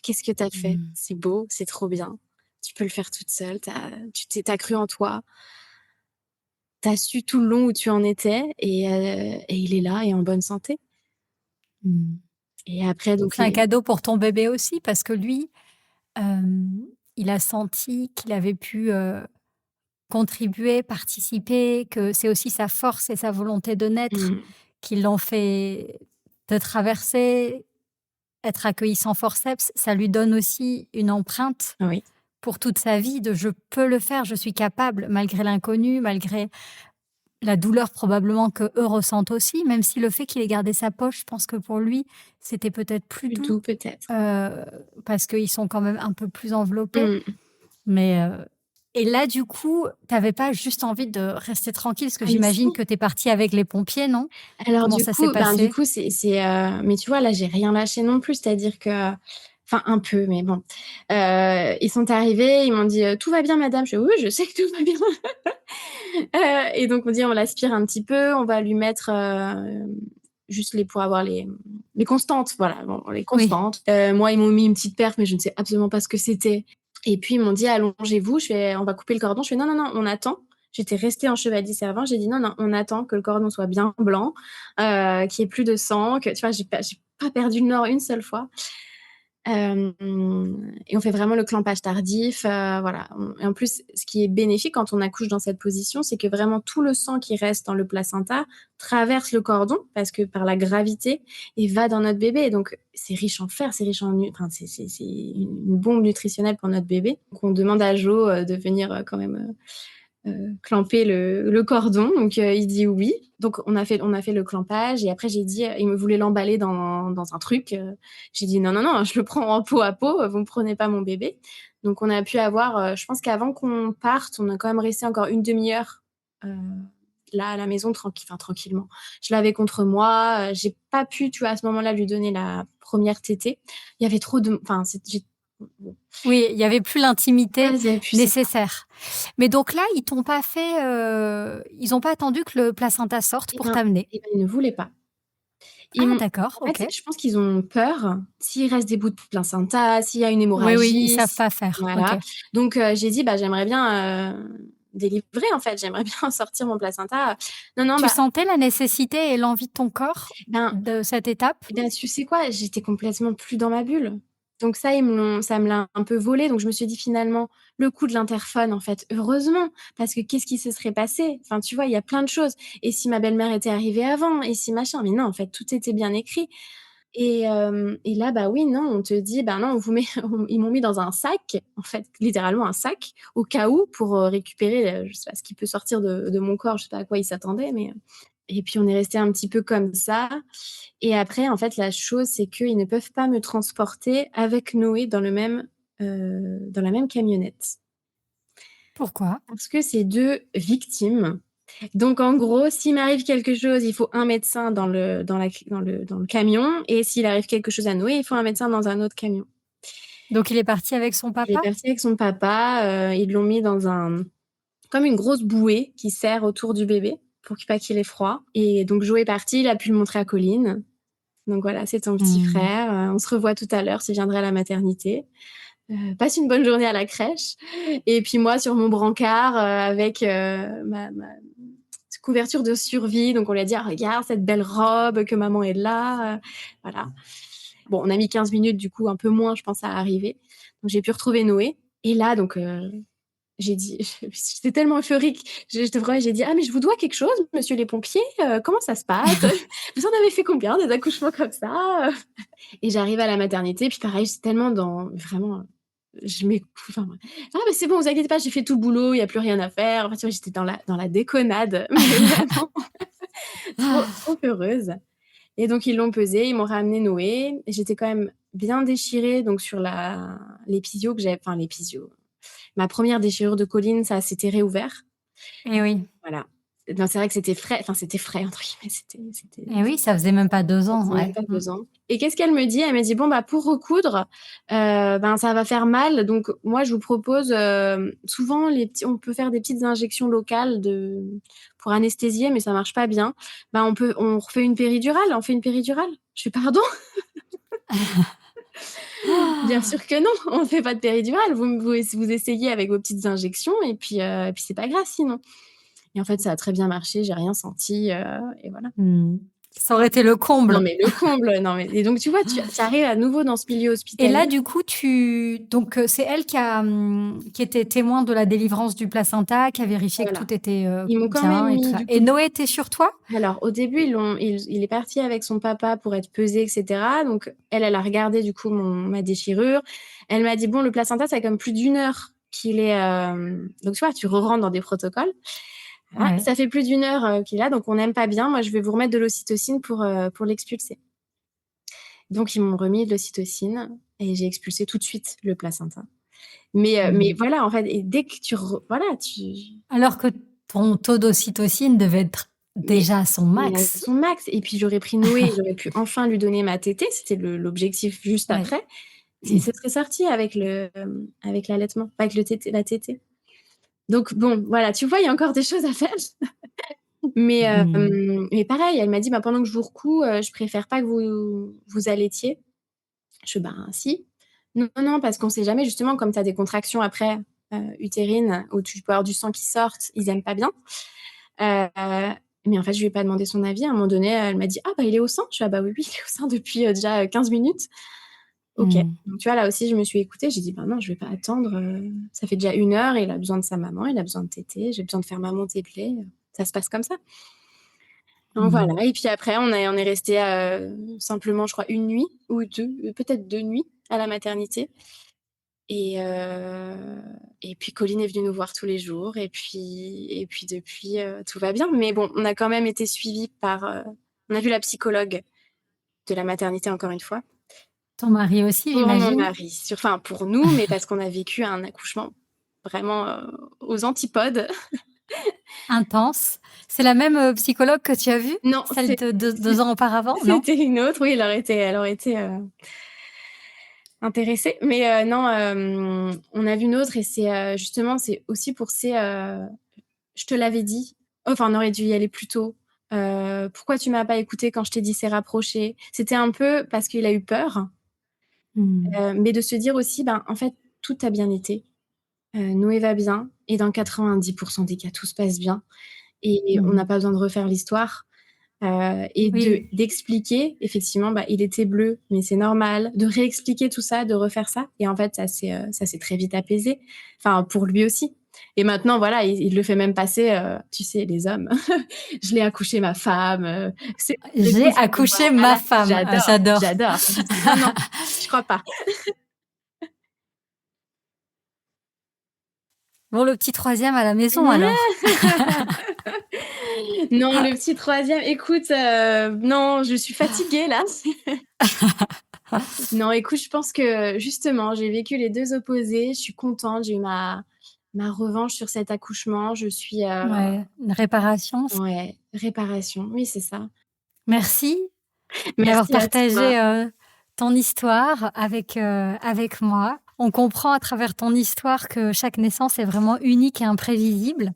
qu'est-ce que tu as fait? Mmh. C'est beau, c'est trop bien. Tu peux le faire toute seule, tu as cru en toi, tu as su tout le long où tu en étais et il est là et en bonne santé». Mmh. Et après Donc donc c'est un les cadeau pour ton bébé aussi parce que lui, il a senti qu'il avait pu, contribuer, participer, que c'est aussi sa force et sa volonté de naître mmh, qui l'ont fait te traverser, être accueilli sans forceps. Ça lui donne aussi une empreinte oui, pour toute sa vie de: «Je peux le faire, je suis capable», malgré l'inconnu, malgré la douleur probablement qu'eux ressentent aussi, même si le fait qu'il ait gardé sa poche, je pense que pour lui, c'était peut-être plus plus doux, doux peut-être. heu, parce qu'ils sont quand même un peu plus enveloppés. Mmh. Mais, et là, du coup, tu avais pas juste envie de rester tranquille? Parce que Ah mais j'imagine si! que tu es partie avec les pompiers, non? Alors Comment ça s'est du passé? coup, mais tu vois, là, j'ai rien lâché non plus, c'est-à-dire que enfin un peu, mais bon, ils sont arrivés, ils m'ont dit: «Tout va bien madame?» Je fais: «Oui, oui, je sais que tout va bien». Et donc on dit: «On l'aspire un petit peu, on va lui mettre, juste pour avoir les constantes, voilà, bon, les Oui. constantes». Moi, ils m'ont mis une petite perf, mais je ne sais absolument pas ce que c'était et puis ils m'ont dit: «Allongez-vous». Je fais: «On va couper le cordon». Je fais: «Non, non, non, on attend». J'étais restée en chevalier servant, j'ai dit: «Non, non, on attend que le cordon soit bien blanc, qu'il y ait plus de sang, que» tu vois? J'ai pas perdu le nord une seule fois. Hem Et on fait vraiment le clampage tardif, voilà. Et en plus, ce qui est bénéfique quand on accouche dans cette position, c'est que vraiment tout le sang qui reste dans le placenta traverse le cordon parce que par la gravité et va dans notre bébé. Donc c'est riche en fer, c'est riche en nu enfin c'est une bombe nutritionnelle pour notre bébé. Donc on demande à Jo, de venir, quand même, clamper le cordon, donc il dit: «Oui». Donc on a fait le clampage et après j'ai dit, il me voulait l'emballer dans un truc, j'ai dit: «Non, non, non, je le prends en peau à peau, vous me prenez pas mon bébé». Donc on a pu avoir, je pense qu'avant qu'on parte, on a quand même resté encore une demi-heure, heu, là à la maison tranquillement. Je l'avais contre moi, j'ai pas pu, tu vois, à ce moment-là, lui donner la première tétée. Il y avait trop de enfin, Oui, il y avait plus l'intimité ouais, il y avait plus c'est ça. nécessaire. Mais donc là, ils ont pas attendu que le placenta sorte Et pour ben t'amener? ils ne voulaient pas. Ah d'accord, En OK. fait, je pense qu'ils ont peur, s'il reste des bouts de placenta, s'il y a une Oui, oui, ils hémorragie, savent pas faire. OK. voilà. Donc j'ai dit: «Bah, j'aimerais bien, délivrer, en fait, j'aimerais bien sortir mon placenta». Non, non, Tu bah, sentais la nécessité et l'envie de ton corps ben de cette étape? tu sais quoi? J'étais complètement plus dans ma bulle. Donc ça me l'a un peu volé, donc je me suis dit: «Finalement, le coup de l'interphone, en fait, heureusement, parce que qu'est-ce qui se serait passé?» Enfin, tu vois, il y a plein de choses. Et si ma belle-mère était arrivée avant? Et si machin? Mais non, en fait, tout était bien écrit. Et là, bah, oui, non, on te dit: «Ben non, on vous met» ils m'ont mis dans un sac, en fait, littéralement un sac, au cas où pour, récupérer, je sais pas, ce qui peut sortir de mon corps, je sais pas à quoi ils s'attendaient, et puis on est resté un petit peu comme ça. Et après, en fait, la chose, c'est qu'ils ne peuvent pas me transporter avec Noé dans la même camionnette Pourquoi? parce que c'est 2 victimes. Donc en gros, s'il m'arrive quelque chose, il faut un médecin dans le camion, et s'il arrive quelque chose à Noé, il faut un médecin dans un autre camion. Donc il est parti avec son Il est papa? parti avec son papa, ils l'ont mis dans comme une grosse bouée qui serre autour du bébé pour pas qu'il ait froid, et donc Jo est parti, il a pu le montrer à Colline. Donc voilà, c'est ton petit Mmh. frère, on se revoit tout à l'heure, tu viendrais à la maternité. Passe une bonne journée à la crèche. Et puis moi sur mon brancard, avec, ma couverture de survie, donc on lui a dit: «Ah regarde cette belle robe, que maman est là», voilà. Bon, on a mis 15 minutes du coup, un peu moins je pense à arriver. Donc j'ai pu retrouver Noé, et là donc j'ai dit j'étais tellement euphorique, j'étais vraiment j'ai dit: «Ah mais je vous dois quelque chose monsieur les pompiers, comment ça se passe? Vous en avez fait combien des accouchements comme ça?» Et j'arrive à la maternité, puis pareil, j'étais tellement dans vraiment je m'écoute, enfin, «Ah mais c'est bon, vous inquiétez pas, j'ai fait tout le boulot, il y a plus rien à faire». Enfin, tu vois, j'étais dans la déconnade, mais vraiment trop heureuse. Et donc ils l'ont pesé, ils m'ont ramené Noé et j'étais quand même bien déchirée donc sur la l'épisio que j'avais, enfin l'épisio, ma première déchirure de colline, ça s'était réouvert. Et oui. Voilà. Non, c'est vrai que c'était frais, enfin c'était «frais» entre guillemets, Et oui, ça faisait même pas 2 ça ans, faisait même ouais. pas 2 ans. Et qu'est-ce qu'elle me dit? Elle me dit: «Bon, bah, pour recoudre, ben, ça va faire mal, donc moi, je vous propose, souvent les petits on peut faire des petites injections locales pour anesthésier, mais ça marche pas bien. Ben, on refait une péridurale, on fait une péridurale?» Je fais: «Pardon? Bien sûr que non, on fait pas de péridurale. Vous essayez avec vos petites injections et puis c'est pas grave sinon». Et en fait, ça a très bien marché, j'ai rien senti, et voilà. Mmh. Ça aurait été le Non, comble. mais le comble, non, mais et donc tu vois, tu arrives à nouveau dans ce milieu Et là, hospitalier. du coup, c'est elle qui était témoin de la délivrance du placenta, qui a vérifié que Voilà. tout était, Ils m'ont quand bien même et tout mis ça. du Et coup, Noé était sur toi? alors au début, il est parti avec son papa pour être pesé et cetera. Donc elle a regardé du coup ma déchirure. Elle m'a dit: «Bon, le placenta, ça fait comme plus d'1 heure qu'il est», donc tu vois, tu re-rentres dans des protocoles. Voilà, Ouais. «Ça fait plus d'1 heure, qu'il est là, donc on n'aime pas bien. Moi, je vais vous remettre de l'ocytocine pour l'expulser». Donc ils m'ont remis de l'ocytocine et j'ai expulsé tout de suite le placenta. Mais Mmh. voilà, en fait, et dès que voilà, Alors que ton taux d'ocytocine devait être mais déjà à son mais à max. son max, et puis j'aurais pris Noé, j'aurais pu enfin lui donner ma tétée, c'était l'objectif juste Ouais. après. Et ça serait sorti avec avec l'allaitement, avec la tétée. Donc bon, voilà, tu vois, il y a encore des choses à faire. Mais Mmh. mais pareil, elle m'a dit: «Bah, pendant que je vous recous, je préfère pas que vous allaitiez». Je fais: «Ben si». «Non, non, parce qu'on sait jamais, justement, comme tu as des contractions après, utérines, où tu peux avoir du sang qui sorte, ils aiment pas bien». Heu, mais en fait, je lui ai pas demandé son avis. À un moment donné, elle m'a dit: «Ah bah, il est au sein?» Je fais: «Ah bah oui, oui, il est au sein depuis, déjà, 15 minutes». OK. Mmh. Donc tu vois, là aussi, je me suis écoutée. J'ai dit: «Ben non, je vais pas attendre, ça fait déjà 1 heure, il a besoin de sa maman, il a besoin de tétée, j'ai besoin de faire ma montée de lait, ça se passe comme ça». Donc Mmh. voilà, et puis après on est restés, simplement, je crois, 1 nuit ou 2, peut-être 2 nuits à la maternité. Et puis Colline est venue nous voir tous les jours, et puis depuis, tout va bien. Mais bon, on a quand même été suivis par, on a vu la psychologue de la maternité encore une fois. Ton mari aussi, Pour mon j'imagine? mari, enfin pour nous, mais parce qu'on a vécu un accouchement vraiment, aux antipodes. Intense. C'est la même, psychologue que tu as vue? Non, Celle de 2 ans auparavant, non? c'était une autre, oui, elle aurait été, intéressée. Mais non, on a vu une autre, et justement, c'est aussi pour ces, «Je te l'avais dit», enfin, on aurait dû y aller plus tôt, «Pourquoi tu m'as pas écoutée quand je t'ai dit c'est rapproché?» C'était un peu parce qu'il a eu peur, Mmh. mais de se dire aussi: «Ben, en fait, tout a bien été, Noé va bien, et dans 90 des cas, tout se passe bien, et on n'a Mmh. pas besoin de refaire l'histoire». Et Oui. d'expliquer effectivement, bah, il était bleu, mais c'est normal, de réexpliquer tout ça, de refaire ça, et en fait ça s'est très vite apaisé, enfin pour lui aussi. Et maintenant voilà, il le fait même passer, tu sais, les hommes, je l'ai accouché ma femme, c'est J'ai accouché ma voilà, femme. Ah, j'adore, j'adore. j'adore. Je dis: «Non, non, je crois pas». Bon, le petit troisième à la maison alors? Non, le petit troisième, écoute, non, je suis fatiguée là. Non, écoute, je pense que justement, j'ai vécu les 2 opposés. Je suis contente, j'ai eu ma revanche sur cet accouchement. Je suis, Ouais, une réparation. ouais, réparation, oui, c'est ça. Merci d'avoir Merci à toi. partagé, ton histoire avec moi. On comprend à travers ton histoire que chaque naissance est vraiment unique et imprévisible,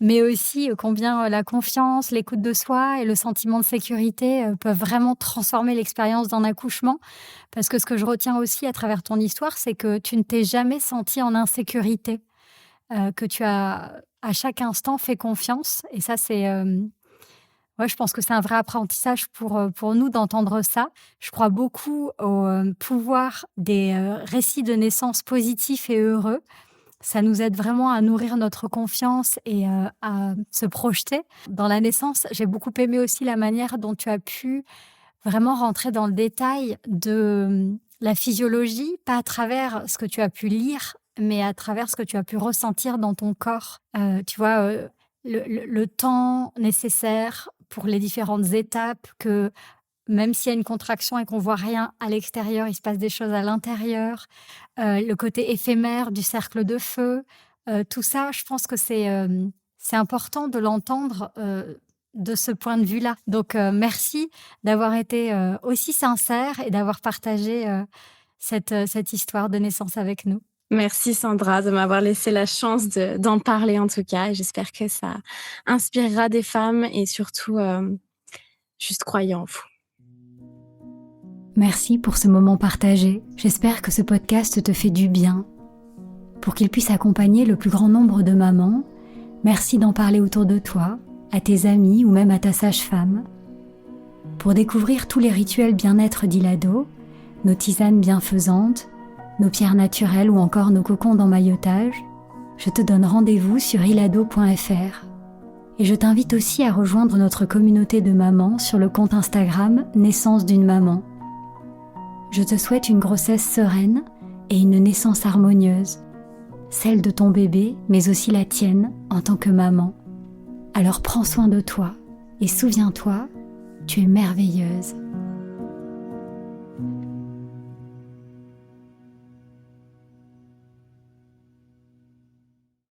mais aussi, combien, la confiance, l'écoute de soi et le sentiment de sécurité, peuvent vraiment transformer l'expérience d'un accouchement. Parce que ce que je retiens aussi à travers ton histoire, c'est que tu ne t'es jamais sentie en insécurité, que tu as à chaque instant fait confiance et ça c'est, ouais, je pense que c'est un vrai apprentissage pour nous d'entendre ça. Je crois beaucoup au, pouvoir des, récits de naissance positifs et heureux. Ça nous aide vraiment à nourrir notre confiance et à se projeter. Dans la naissance, j'ai beaucoup aimé aussi la manière dont tu as pu vraiment rentrer dans le détail de, la physiologie, pas à travers ce que tu as pu lire, mais à travers ce que tu as pu ressentir dans ton corps. Tu vois, le temps nécessaire pour les différentes étapes, que même s'il y a une contraction et qu'on voit rien à l'extérieur, il se passe des choses à l'intérieur. Le côté éphémère du cercle de feu, tout ça, je pense que c'est important de l'entendre, de ce point de vue-là. Donc, merci d'avoir été, aussi sincère et d'avoir partagé, cette histoire de naissance avec nous. Merci Sandra de m'avoir laissé la chance d'en parler en tout cas et j'espère que ça inspirera des femmes et surtout, juste croyez en vous. Merci pour ce moment partagé. J'espère que ce podcast te fait du bien. Pour qu'il puisse accompagner le plus grand nombre de mamans, merci d'en parler autour de toi, à tes amis ou même à ta sage-femme. Pour découvrir tous les rituels bien-être d'Ilado, nos tisanes bienfaisantes, nos pierres naturelles ou encore nos cocons d'emmaillotage, je te donne rendez-vous sur ilado.fr. Et je t'invite aussi à rejoindre notre communauté de mamans sur le compte Instagram Naissance d'une maman. Je te souhaite une grossesse sereine et une naissance harmonieuse, celle de ton bébé, mais aussi la tienne en tant que maman. Alors prends soin de toi et souviens-toi, tu es merveilleuse.